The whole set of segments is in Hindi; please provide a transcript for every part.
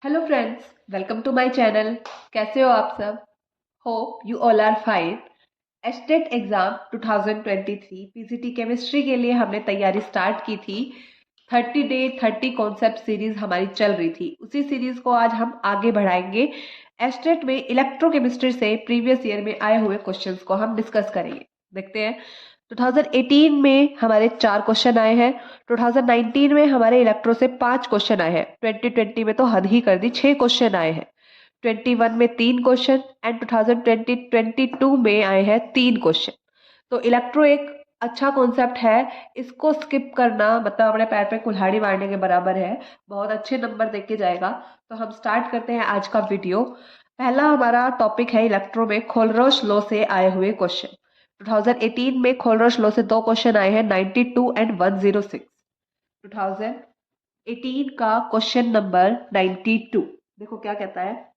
Hello friends, welcome to my channel. कैसे हो आप सब? Hope you all are fine. HTET exam 2023 PCT chemistry के लिए हमने तैयारी स्टार्ट की थी। 30 डे 30 कॉन्सेप्ट सीरीज हमारी चल रही थी। उसी सीरीज को आज हम आगे बढ़ाएंगे। एचटेट में इलेक्ट्रोकेमिस्ट्री से प्रीवियस ईयर में आए हुए क्वेश्चंस को हम डिस्कस करेंगे। देखते हैं 2018 में हमारे 4 क्वेश्चन आए हैं। 2019 में हमारे इलेक्ट्रो से 5 क्वेश्चन आए हैं। 2020 में तो हद ही कर दी, 6 क्वेश्चन आए हैं। 21 में 3 क्वेश्चन एंड 2022 में आए हैं 3 क्वेश्चन। तो इलेक्ट्रो एक अच्छा कॉन्सेप्ट है। इसको स्किप करना मतलब अपने पैर पे कुल्हाड़ी मारने के बराबर है। बहुत अच्छे नंबर देके जाएगा। तो हम स्टार्ट करते हैं आज का वीडियो। पहला हमारा टॉपिक है इलेक्ट्रो में खोलरोश लॉ से आए हुए क्वेश्चन। 2018 में खोलरोश लॉ से 2 क्वेश्चन आए हैं, 92 एंड 106। 2018 का क्वेश्चन नंबर 92 देखो क्या कहता है।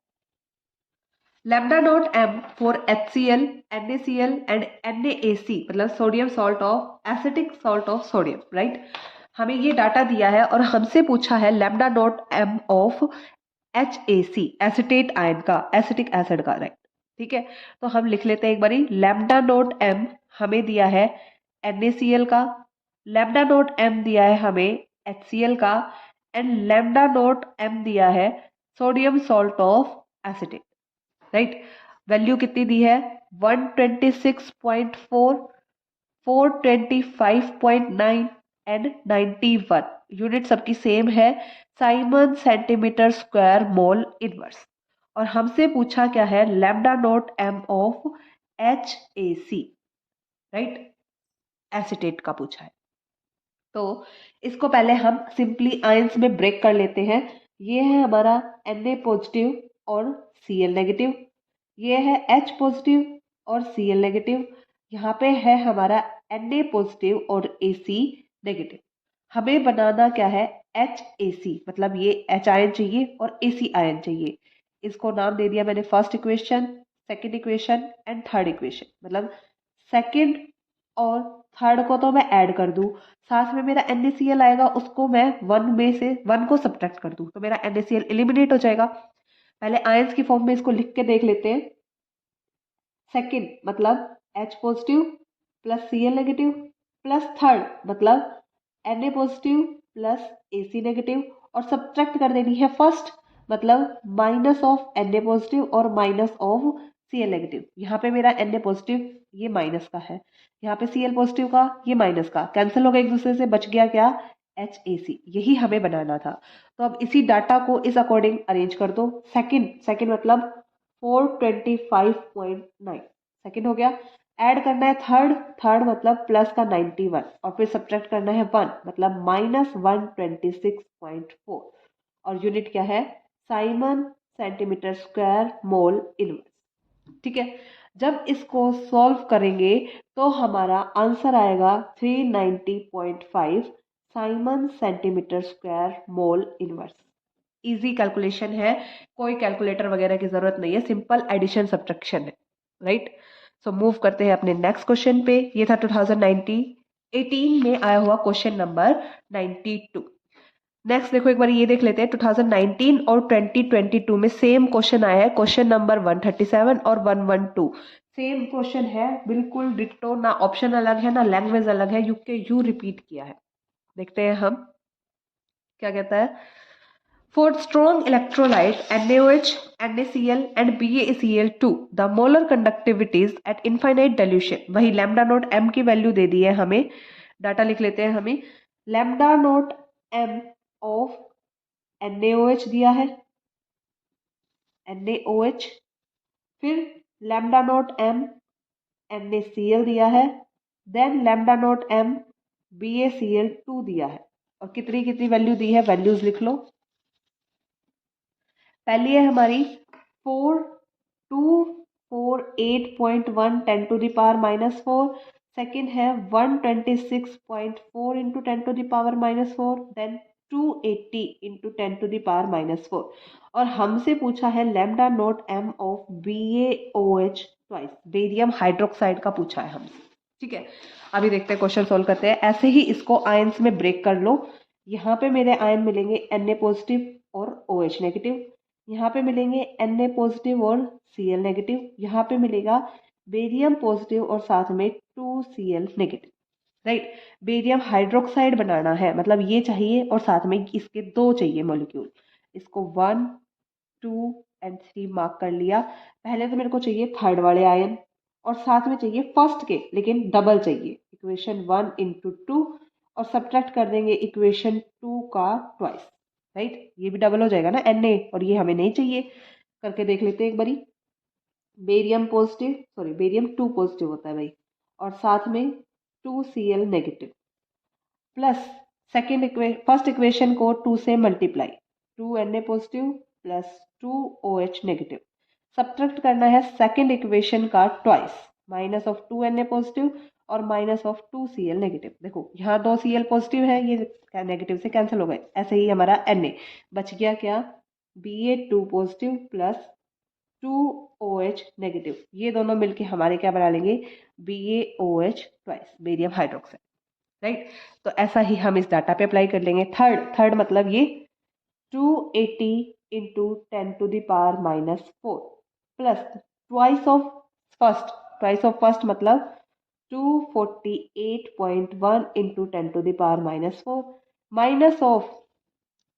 Lambda naught M for HCl, NaCl and NaAC मतलब sodium salt of acetic salt of sodium, right. हमें ये डाटा दिया है और हमसे पूछा है lambda naught M of HAC acetate ion का, एसिटिक एसिड का, राइट। ठीक है, तो हम लिख लेते हैं एक बारी। लैम्डा नॉट एम हमें दिया है NaCl का, लैम्डा नॉट एम दिया है हमें HCl का एंड लैम्डा नॉट एम दिया है sodium salt of acetate, right. Value कितनी दी है? 126.4, 425.9 एंड 91। यूनिट सबकी सेम है, siemens centimetre square mole inverse. और हमसे पूछा क्या है? Lambda naught M of HAC, right, acetate का पूछा है। तो इसको पहले हम सिंपली आयंस में ब्रेक कर लेते हैं। ये है हमारा Na पॉजिटिव और Cl नेगेटिव, ये है H पॉजिटिव और Cl नेगेटिव, यहाँ पे है हमारा Na पॉजिटिव और Ac नेगेटिव। हमें बनाना क्या है? HAC मतलब ये H आयन चाहिए और AC आयन चाहिए। इसको नाम दे दिया मैंने first equation, second equation and third equation. मतलब सेकंड और थर्ड को तो मैं ऐड कर दूं, साथ में मेरा NaCl आएगा, उसको मैं 1 में से 1 को सब्ट्रैक्ट कर दूं तो मेरा NaCl एलिमिनेट हो जाएगा। पहले आयंस की फॉर्म में इसको लिख के देख लेते हैं। सेकंड मतलब H positive plus Cl negative plus third मतलब Na positive plus AC negative और सब्ट्रैक्ट कर देनी है फर्स्ट मतलब माइनस ऑफ Na पॉजिटिव और माइनस ऑफ Cl नेगेटिव। यहाँ पे मेरा Na पॉजिटिव ये माइनस का है, यहाँ पे Cl पॉजिटिव का ये माइनस का, कैंसिल हो गया एक दूसरे से, बच गया क्या? HAC। यही हमें बनाना था। तो अब इसी डाटा को इस अकॉर्डिंग अरेंज कर दो। सेकंड मतलब 425.9 सेकंड हो गया। ऐड करना है थर्ड, थर्ड मतलब प्लस का 91 और फिर सब्ट्रैक्ट करना है 1 मतलब माइनस 126.4 और यूनिट क्या है? Siemens centimetre square mole inverse. ठीक है, जब इसको सॉल्व करेंगे तो हमारा आंसर आएगा 390.5 Simon centimetre square mole inverse. Easy calculation है, कोई कैलकुलेटर वगैरह की जरूरत नहीं है, सिंपल एडिशन सब्ट्रैक्शन है, राइट। सो मूव करते हैं अपने नेक्स्ट क्वेश्चन पे। ये था 2018 में आया हुआ क्वेश्चन नंबर 92। नेक्स्ट देखो एक बार ये देख लेते हैं। 2019 और 2022 में सेम क्वेश्चन आया है, क्वेश्चन नंबर 137 और 112। सेम क्वेश्चन है, बिल्कुल डिट्टो, ना ऑप्शन अलग है ना लैंग्वेज अलग है, यू के यू रिपीट किया है। देखते हैं हम क्या कहता है। For strong electrolyte NaOH, NaCl and BaCl2, the molar conductivities at infinite dilution, वही लैम्डा नोट m की वैल्यू दे दी है हमें। डाटा लिख लेते हैं हमें। Lambda naught m of NaOH दिया है, NaOH, फिर लैम्डा नोट m NaCl दिया है, then lambda naught m BaCl2 दिया है। और कितनी कितनी वैल्यू दी है? वैल्यूज लिख लो। पहली है हमारी 4248.1 10 टू द पावर -4, सेकेंड है 126.4 into 10 to the power -4, then 280 into 10 to the power -4। और हमसे पूछा है lambda naught m of BaOH twice, barium hydroxide का पूछा है हमसे। ठीक है, अभी देखते हैं, क्वेश्चन सोल्व करते हैं। ऐसे ही इसको आयंस में ब्रेक कर लो। यहाँ पे मेरे आयन मिलेंगे Na पॉजिटिव और OH नेगेटिव, यहाँ पे मिलेंगे Na पॉजिटिव और Cl नेगेटिव, यहाँ पे मिलेगा बेरियम पॉजिटिव और साथ में 2Cl negative, right. Barium hydroxide बनाना है, मतलब ये चाहिए और साथ में इसके 2 चाहिए मॉलिक्यूल। इसको 1, 2 एंड 3 मार्क कर लिया। पहले तो मेरे को चाहिए थर्ड वाले आयन और साथ में चाहिए फर्स्ट के, लेकिन डबल चाहिए। इक्वेशन 1 इंटू 2 और सब्ट्रैक्ट कर देंगे इक्वेशन 2 का ट्वाइस, राइट। ये भी डबल हो जाएगा ना Na, और ये हमें नहीं चाहिए। करके देख लेते हैं एक बारी। Barium positive, sorry barium 2 positive होता है भाई, और साथ में 2Cl negative plus first equation को 2 से multiply, 2Na positive plus 2OH negative. Subtract करना है सेकेंड इक्वेशन का twice, minus of 2Na positive और माइनस ऑफ 2Cl नेगेटिव। देखो यहाँ 2 Cl पॉजिटिव है, ये नेगेटिव से कैंसिल हो गए। ऐसे ही हमारा Na बच गया क्या, Ba2 positive plus 2OH negative. ये दोनों मिलके हमारे क्या बना लेंगे, BaOH twice, barium hydroxide, right. तो ऐसा ही हम इस डाटा पे अप्लाई कर लेंगे। थर्ड मतलब ये 280 into 10⁻⁻4 plus twice of first मतलब 248.1 into 10⁻⁻4 minus of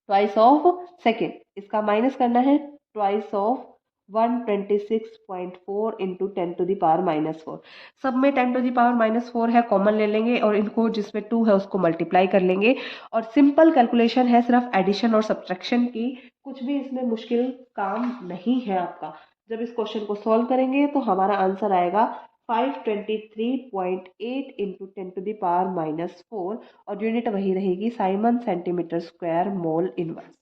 twice of second, इसका माइनस करना है ट्वाइस ऑफ 126.4 इंटू 10⁻⁻4। सब में 10⁻⁻4 है, कॉमन ले लेंगे और इनको जिसमें 2 है उसको मल्टीप्लाई कर लेंगे। और सिंपल कैलकुलेशन है, सिर्फ एडिशन और सब्ट्रैक्शन की, कुछ भी इसमें मुश्किल काम नहीं है आपका। जब इस क्वेश्चन को सॉल्व करेंगे तो हमारा आंसर आएगा 523.8 इंटू 10⁻⁻4 और यूनिट वही रहेगी Simon centimetre square mole inverse.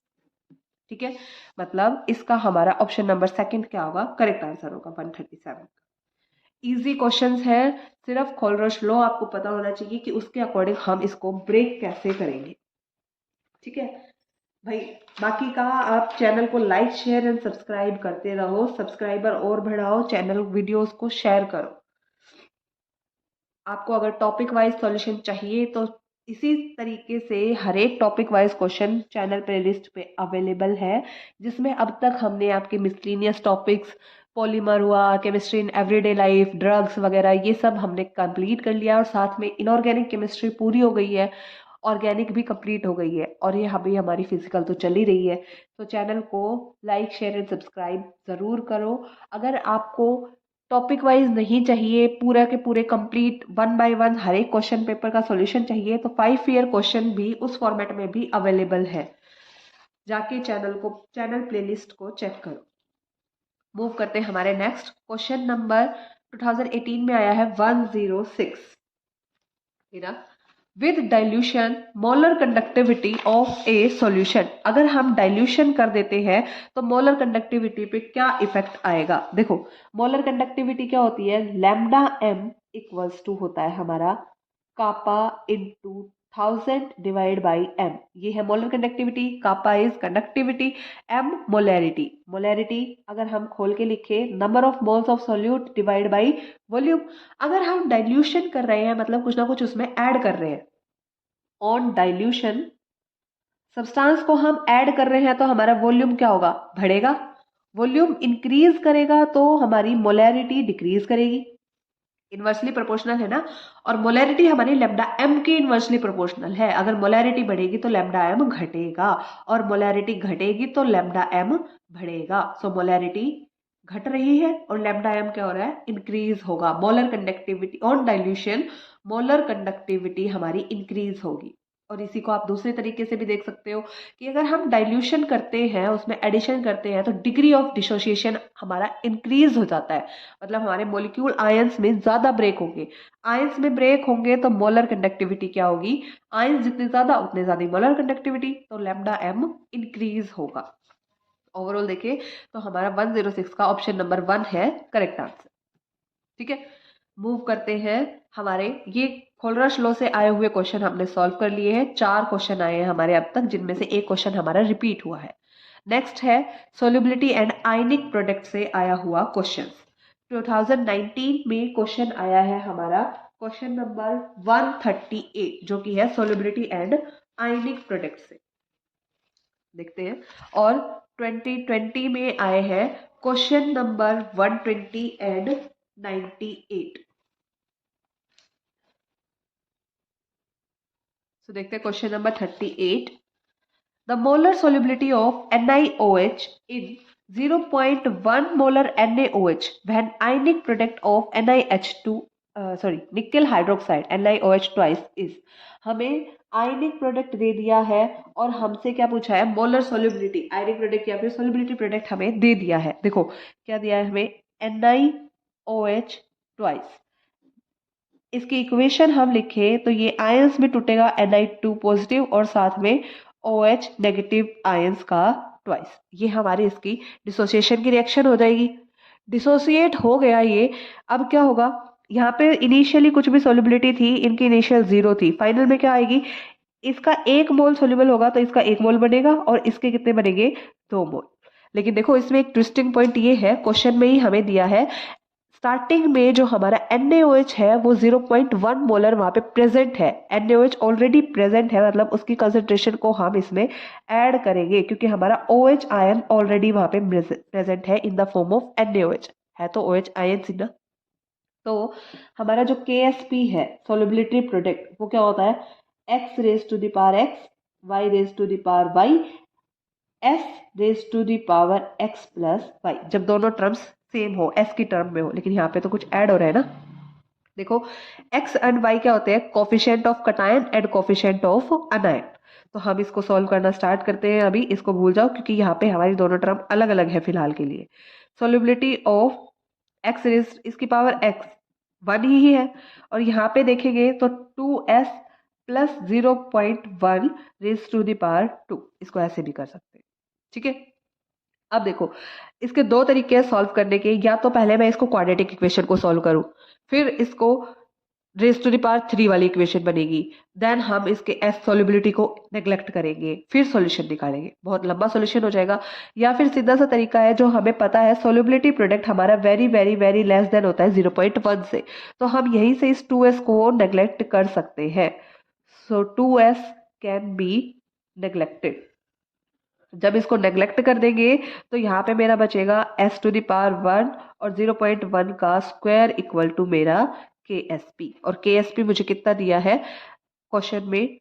ठीक है, मतलब इसका हमारा ऑप्शन नंबर सेकंड क्या होगा, करेक्ट आंसर होगा 137। इजी क्वेश्चंस है, सिर्फ खोलरश लॉ आपको पता होना चाहिए कि उसके अकॉर्डिंग हम इसको ब्रेक कैसे करेंगे। ठीक है भाई, बाकी का आप चैनल को लाइक शेयर एंड सब्सक्राइब करते रहो, सब्सक्राइबर और बढ़ाओ, चैनल वीडियोस को शेयर करो। आपको अगर टॉपिक वाइज सॉल्यूशन चाहिए तो इसी तरीके से हर एक topic wise question channel playlist पे अवेलेबल है, जिसमें अब तक हमने आपके मिसलिनियस टॉपिक्स, पॉलीमर हुआ, chemistry in everyday life, drugs वगैरह, ये सब हमने कंप्लीट कर लिया और साथ में इनऑर्गेनिक केमिस्ट्री पूरी हो गई है, ऑर्गेनिक भी कंप्लीट हो गई है और ये अभी हमारी फिजिकल तो चल ही रही है। तो चैनल को लाइक शेयर एंड सब्सक्राइब ज़रूर करो। अगर आपको टॉपिक वाइज नहीं चाहिए, पूरा के पूरे कंप्लीट 1 बाय 1 हर एक क्वेश्चन पेपर का सॉल्यूशन चाहिए, तो 5 ईयर क्वेश्चन भी उस फॉर्मेट में भी अवेलेबल है। जाके चैनल प्लेलिस्ट को चेक करो। मूव करते हैं हमारे नेक्स्ट क्वेश्चन नंबर 2018 में आया है 106 मेरा, with dilution molar conductivity of A solution. अगर हम डाइल्यूशन कर देते हैं तो मोलर कंडक्टिविटी पे क्या इफेक्ट आएगा। देखो मोलर कंडक्टिविटी क्या होती है, लैम्डा एम इक्वल्स टू होता है हमारा kappa into 1000 divide by M. ये है molar conductivity, kappa is conductivity, M molarity. Molarity अगर हम खोल के लिखे, number of moles of solute divide by volume. अगर हम डाइल्यूशन कर रहे हैं मतलब कुछ ना कुछ उसमें ऐड कर रहे हैं, ऑन डाइल्यूशन सब्सटेंस को हम ऐड कर रहे हैं तो हमारा वॉल्यूम क्या होगा, बढ़ेगा। वॉल्यूम इंक्रीज करेगा तो हमारी मोलैरिटी डिक्रीज करेगी, इन्वर्सली प्रोपोर्शनल है ना। और मोलैरिटी हमारी लैम्डा एम की इन्वर्सली प्रोपोर्शनल है। अगर मोलैरिटी बढ़ेगी तो लैम्डा एम घटेगा और मोलैरिटी घटेगी तो लैम्डा एम बढ़ेगा। सो मोलैरिटी घट रही है और लैम्डा एम क्या हो रहा है, इंक्रीज होगा। Molar conductivity on dilution, molar conductivity हमारी इंक्रीज होगी। और इसी को आप दूसरे तरीके से भी देख सकते हो कि अगर हम डाइल्यूशन करते हैं, उसमें एडिशन करते हैं, तो डिग्री ऑफ डिसोसिएशन हमारा इंक्रीज हो जाता है। मतलब हमारे मॉलिक्यूल आयंस में ज्यादा ब्रेक होंगे। आयंस में ब्रेक होंगे तो मोलर कंडक्टिविटी क्या होगी, आयंस जितने ज्यादा उतने ज्यादा मोलर कंडक्टिविटी, तो लैम्डा एम इंक्रीज होगा। ओवरऑल देखें तो हमारा 106 का ऑप्शन नंबर 1 है करेक्ट आंसर। ठीक है, मूव करते हैं हमारे ये खोलरश लॉ से आए हुए क्वेश्चन हमने सॉल्व कर लिए हैं। 4 क्वेश्चन आए हैं हमारे अब तक, जिनमें से एक क्वेश्चन हमारा रिपीट हुआ है। नेक्स्ट है सोल्युबिलिटी एंड आयनिक प्रोडक्ट से आया हुआ क्वेश्चन। 2019 में क्वेश्चन आया है हमारा क्वेश्चन नंबर 138, जो कि है सोल्युबिलिटी एंड आयनिक प्रोडक्ट से। देखते हैं। और 2020 में आए हैं क्वेश्चन नंबर 120 एंड 98। सो देखते हैं question number 38। The molar solubility of NiOH in 0.1 molar NaOH when ionic product of NiH2 निकल हाइड्रोक्साइड NiOH twice is। हमें आयनिक प्रोडक्ट दे दिया है और हमसे क्या पूछा है, मोलर सोल्युबिलिटी, आयनिक प्रोडक्ट या फिर सोल्युबिलिटी प्रोडक्ट हमें दे दिया है। देखो क्या दिया है हमें, NiOH ट्वाइस। इसकी इक्वेशन हम लिखे तो ये आयंस में टूटेगा Ni2 पॉजिटिव और साथ में OH नेगेटिव आयंस का ट्वाइस। ये हमारी इसकी डिसोसिएशन की रिएक्शन हो जाएगी। डिसोसिएट हो गया ये। अब क्या होगा, यहाँ पे इनिशियली कुछ भी सोल्युबिलिटी थी, इनकी इनिशियल 0 थी, फाइनल में क्या आएगी, इसका 1 मोल सोल्यूबल होगा तो इसका 1 मोल बनेगा और इसके कितने बनेंगे, 2 मोल। लेकिन देखो इसमें एक ट्विस्टिंग पॉइंट ये है, क्वेश्चन में ही हमें दिया है स्टार्टिंग में जो हमारा NaOH है वो 0.1 मोलर वहां पे प्रेजेंट है। NaOH ऑलरेडी प्रेजेंट है, मतलब उसकी कंसंट्रेशन को हम इसमें ऐड करेंगे क्योंकि हमारा OH आयन ऑलरेडी वहां पे प्रेजेंट है in the form of NaOH, है तो OH आयन ही ना। तो हमारा जो KSP है सोल्युबिलिटी प्रोडक्ट, वो क्या होता है, x raise to the power x, y raise to the power y, s raise to the power x plus y, जब दोनों टर्म्स सेम हो, s की टर्म में हो। लेकिन यहाँ पे तो कुछ ऐड हो रहा है ना। देखो x एंड y क्या होते हैं, coefficient of cation and coefficient of अनायन। तो हम इसको सॉल्व करना स्टार्ट करते हैं। अभी इसको भूल जाओ क्योंकि यहाँ पे हमारी दोनों टर्म अलग अलग है फिलहाल के लिए। सोल्युबिलिटी ऑफ x रेज इसकी पावर x 1 ही है, और यहाँ पे देखेंगे तो 2s plus 0.1 raise to the power 2, इसको ऐसे भी कर सकते हैं। ठीक है, अब देखो इसके दो तरीके हैं सॉल्व करने के। या तो पहले मैं इसको क्वाड्रेटिक इक्वेशन को सॉल्व करूं, फिर इसको रेज टू द पावर 3 वाली इक्वेशन बनेगी, देन हम इसके एस सोल्युबिलिटी को नेग्लेक्ट करेंगे, फिर सॉल्यूशन निकालेंगे, बहुत लंबा सॉल्यूशन हो जाएगा। या फिर सीधा सा तरीका है जो हमें पता है, सोल्युबिलिटी प्रोडक्ट हमारा very very very less than होता है 0.1 से, तो हम यहीं से इस 2s को नेग्लेक्ट कर सकते हैं। सो 2s कैन बी नेग्लेक्टेड। जब इसको नेग्लेक्ट कर देंगे तो यहाँ पे मेरा बचेगा s टू द पावर 1 और 0.1 का स्क्वायर इक्वल टू मेरा KSP। और KSP मुझे कितना दिया है क्वेश्चन में,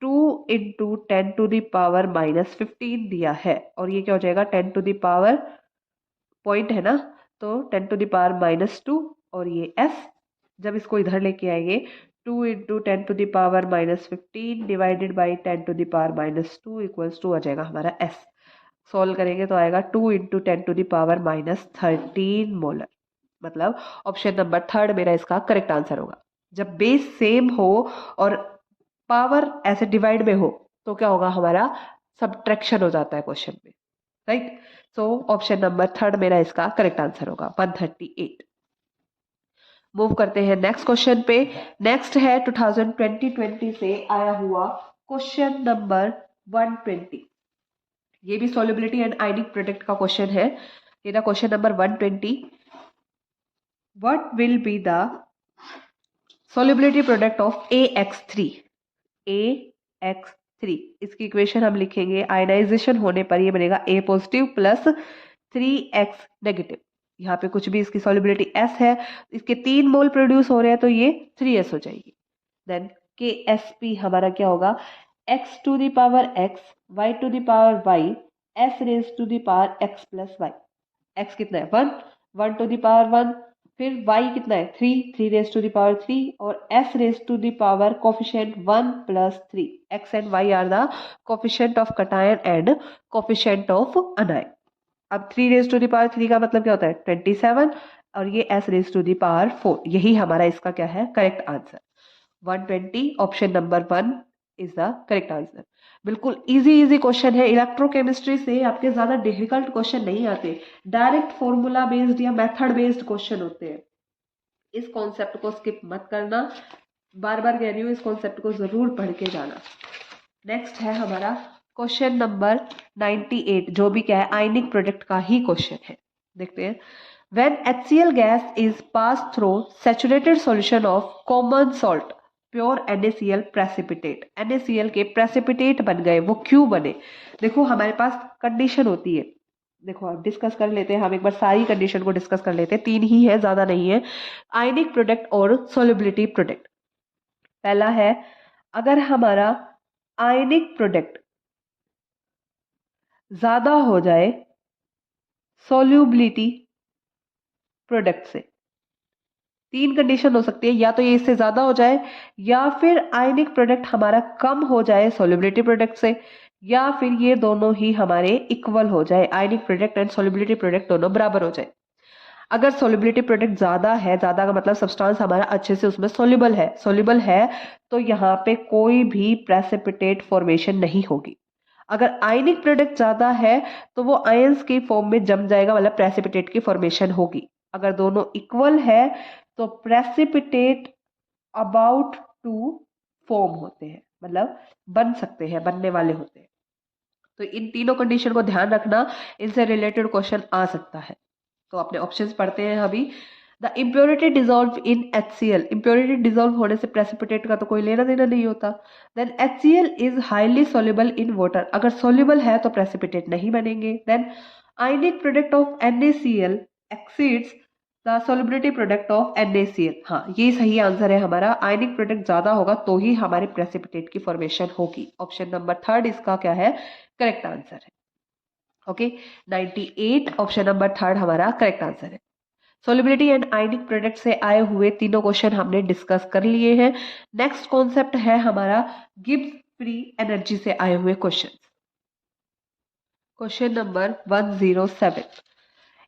2 into 10 to the power minus 15 दिया है। और ये क्या हो जाएगा, 10 टू द पावर पॉइंट है ना, तो 10 टू द पावर माइनस 2 और ये s। जब इसको इधर लेके आएंगे 2 into 10 to the power minus 15 divided by 10 to the power minus 2 equals to आ जाएगा हमारा s। सॉल्व करेंगे तो आएगा 2 into 10 to the power minus 13 molar. मतलब ऑप्शन नंबर 3 मेरा इसका करेक्ट आंसर होगा। जब बेस सेम हो और पावर ऐसे डिवाइड में हो तो क्या होगा, हमारा सब्ट्रैक्शन हो जाता है क्वेश्चन में, राइट। सो ऑप्शन नंबर 3 मेरा इसका करेक्ट आंसर होगा 138। मूव करते हैं नेक्स्ट क्वेश्चन पे। नेक्स्ट है 2020 से आया हुआ क्वेश्चन नंबर 120। ये भी सोल्युबिलिटी एंड आयनिक प्रोडक्ट का क्वेश्चन है। ये ना question number 120, what will be the solubility product of AX3। AX3 इसकी इक्वेशन हम लिखेंगे, आयनाइजेशन होने पर ये बनेगा A positive plus 3X negative. यहाँ पे कुछ भी इसकी सॉल्युबिलिटी S है, इसके 3 मोल प्रोड्यूस हो रहे हैं तो ये 3S हो जाएगी। देन KSP हमारा क्या होगा, x to the power x, y to the power y, s raise to the power x plus y। x कितना है 1, 1 टू द पावर 1, फिर y कितना है 3, 3 रेज टू द पावर 3 और s raise to the power coefficient 1 plus 3। x and y are the coefficient of cation and coefficient of anion. अब 3 रेज टू द पावर 3 का मतलब क्या होता है 27 और ये s raise to the power 4। यही हमारा इसका क्या है correct answer. 120 option number 1 is the correct answer. बिल्कुल इजी क्वेश्चन है। इलेक्ट्रोकेमिस्ट्री से आपके ज्यादा डिफिकल्ट क्वेश्चन नहीं आते, डायरेक्ट फॉर्मूला बेस्ड या मेथड बेस्ड क्वेश्चन होते हैं। इस कॉन्सेप्ट को स्किप मत करना, बार बार कह रही हूँ, इस कॉन्सेप्ट को जरूर पढ़ के जाना। नेक्स्ट है हमारा क्वेश्चन नंबर 98, जो भी क्या है आयनिक प्रोडक्ट का ही क्वेश्चन है। देखते हैं। When HCl gas is passed through saturated solution of common salt pure NaCl precipitate, NaCl के प्रेसिपिटेट बन गए, वो क्यों बने? देखो हमारे पास कंडीशन होती है, देखो आप डिस्कस कर लेते हैं, हम एक बार सारी कंडीशन को डिस्कस कर लेते हैं, 3 ही है, ज्यादा नहीं है। आयनिक प्रोडक्ट और सोल्युबिलिटी प्रोडक्ट। पहला है, अगर हमारा आयनिक प्रोडक्ट ज्यादा हो जाए सोल्युबिलिटी प्रोडक्ट से, 3 कंडीशन हो सकती है, या तो ये इससे ज्यादा हो जाए, या फिर आयनिक प्रोडक्ट हमारा कम हो जाए सोल्युबिलिटी प्रोडक्ट से, या फिर ये दोनों ही हमारे इक्वल हो जाए, ionic product and solubility product दोनों बराबर हो जाए। अगर सोल्युबिलिटी प्रोडक्ट ज्यादा है, ज्यादा का मतलब सब्सटेंस हमारा अच्छे से उसमें सोल्युबल है, तो यहाँ पे कोई भी प्रेसिपिटेट फॉर्मेशन नहीं होगी। अगर आयनिक प्रोडक्ट ज्यादा है तो वो आयंस की फॉर्म में जम जाएगा, मतलब प्रेसिपिटेट की फॉर्मेशन होगी। अगर दोनों इक्वल है तो प्रेसिपिटेट अबाउट टू फॉर्म होते हैं, मतलब बन सकते हैं, बनने वाले होते हैं। तो इन तीनों कंडीशन को ध्यान रखना, इनसे रिलेटेड क्वेश्चन आ सकता है। तो अपने ऑप्शंस पढ़ते हैं अभी। The impurity dissolve in HCl, impurity dissolve होने से प्रेसिपिटेट का तो कोई लेना देना नहीं होता। Then HCl is highly soluble in water, अगर सोल्यूबल है तो प्रेसिपिटेट नहीं बनेंगे। Then ionic product of NaCl exceeds the solubility product of NaCl, हाँ ये सही आंसर है हमारा, आयनिक प्रोडक्ट ज्यादा होगा तो ही हमारे प्रेसिपिटेट की फॉर्मेशन होगी। ऑप्शन नंबर 3 इसका क्या है, करेक्ट आंसर है। ओके 98, ऑप्शन नंबर 3 हमारा करेक्ट आंसर है। सोल्युबिलिटी एंड आयनिक प्रोडक्ट से आए हुए तीनों क्वेश्चन हमने डिस्कस कर लिए हैं। नेक्स्ट कॉन्सेप्ट है हमारा गिब्स फ्री एनर्जी से आए हुए question. Question number 107,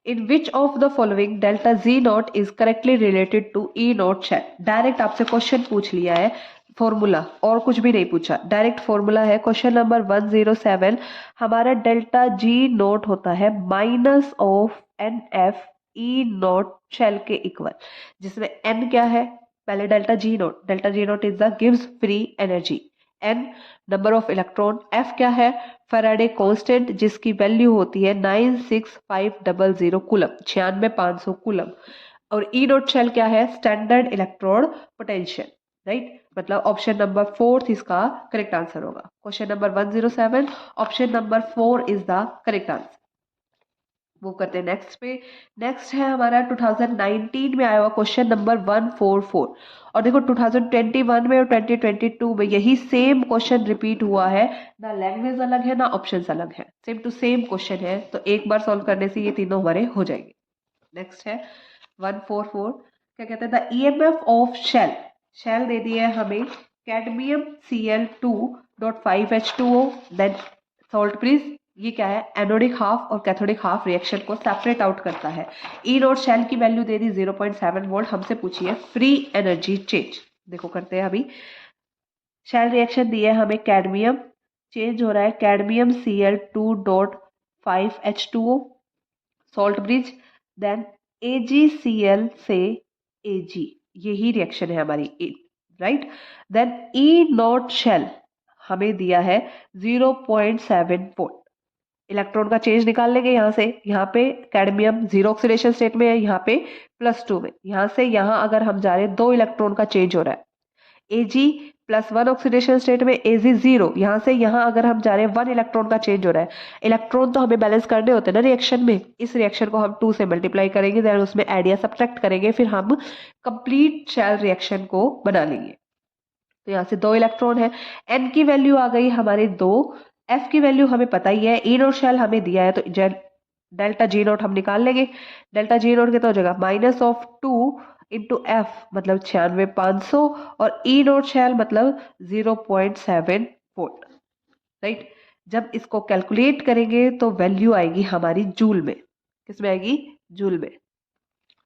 in which of the following delta G naught is correctly related to E naught cell. Direct आपसे क्वेश्चन पूछ लिया है, फॉर्मूला और कुछ भी नहीं पूछा, डायरेक्ट फॉर्मूला है। क्वेश्चन नंबर 107, हमारा डेल्टा जी नोट होता है minus of NF E naught cell के इक्वल, जिसमें n क्या है, पहले delta G naught is the गिव्स free energy, n number of electron, f क्या है, फैराडे कांस्टेंट जिसकी वैल्यू होती है 96500 कूलम, 96500 कूलम, और ई नोट शेल क्या है, स्टैंडर्ड इलेक्ट्रोड पोटेंशियल, राइट। मतलब ऑप्शन नंबर 4 इसका करेक्ट आंसर होगा। Question number 107, option number 4 is the correct answer. Move करते हैं नेक्स्ट पे। नेक्स्ट है हमारा 2019 में आया हुआ क्वेश्चन नंबर 144, और देखो 2021 में और 2022 में यही सेम क्वेश्चन रिपीट हुआ है, ना लैंग्वेज अलग है ना ऑप्शंस अलग है, सेम टू सेम क्वेश्चन है, तो एक बार सॉल्व करने से ये तीनों हमारे हो जाएंगे। नेक्स्ट है 144, क्या कहते हैं, द EMF ऑफ शेल दे दिया है हमें cadmium Cl2.5H2O, then salt please, ये क्या है, एनोडिक हाफ और कैथोडिक हाफ रिएक्शन को सेपरेट आउट करता है। ई नोट शेल की वैल्यू दे दी 0.7 वोल्ट, हमसे पूछी है फ्री एनर्जी चेंज। देखो करते हैं अभी, शेल रिएक्शन दी है हमें, कैडमियम चेंज हो रहा है cadmium Cl2.5H2O, salt bridge, then AgCl से Ag, यही रिएक्शन है हमारी, right. Then E naught cell हमें दिया है 0.7 वोल्ट, इलेक्ट्रॉन का चेंज निकाल लेंगे यहाँ से, यहाँ पे कैडमियम जीरो ऑक्सीडेशन स्टेट में है, यहाँ पे +2 में, यहाँ से यहाँ अगर हम जा रहे हैं 2 इलेक्ट्रॉन का चेंज हो रहा है, Ag+1 ऑक्सीडेशन स्टेट में, Ag 0, यहाँ से यहाँ अगर हम जा रहे हैं 1 इलेक्ट्रॉन का चेंज हो रहा है। इलेक्ट्रॉन तो हमें बैलेंस करने होते हैं ना रिएक्शन में, इस रिएक्शन को हम 2 से मल्टीप्लाई करेंगे, देन उसमें एड या सब्ट्रैक्ट करेंगे, फिर हम कंप्लीट शेल रिएक्शन को बना लेंगे। तो यहाँ से 2 इलेक्ट्रॉन है, n की वैल्यू आ गई हमारे 2, f की वैल्यू हमें पता ही है, ई नोट शेल हमें दिया है तो डेल्टा जी नोट हम निकाल लेंगे। डेल्टा जी नोट कितना हो जाएगा, -2 इंटू एफ मतलब 96500, और ई नोट शेल मतलब 0.7 वोल्ट, राइट। जब इसको कैलकुलेट करेंगे तो वैल्यू आएगी हमारी जूल में, किसमें आएगी, जूल में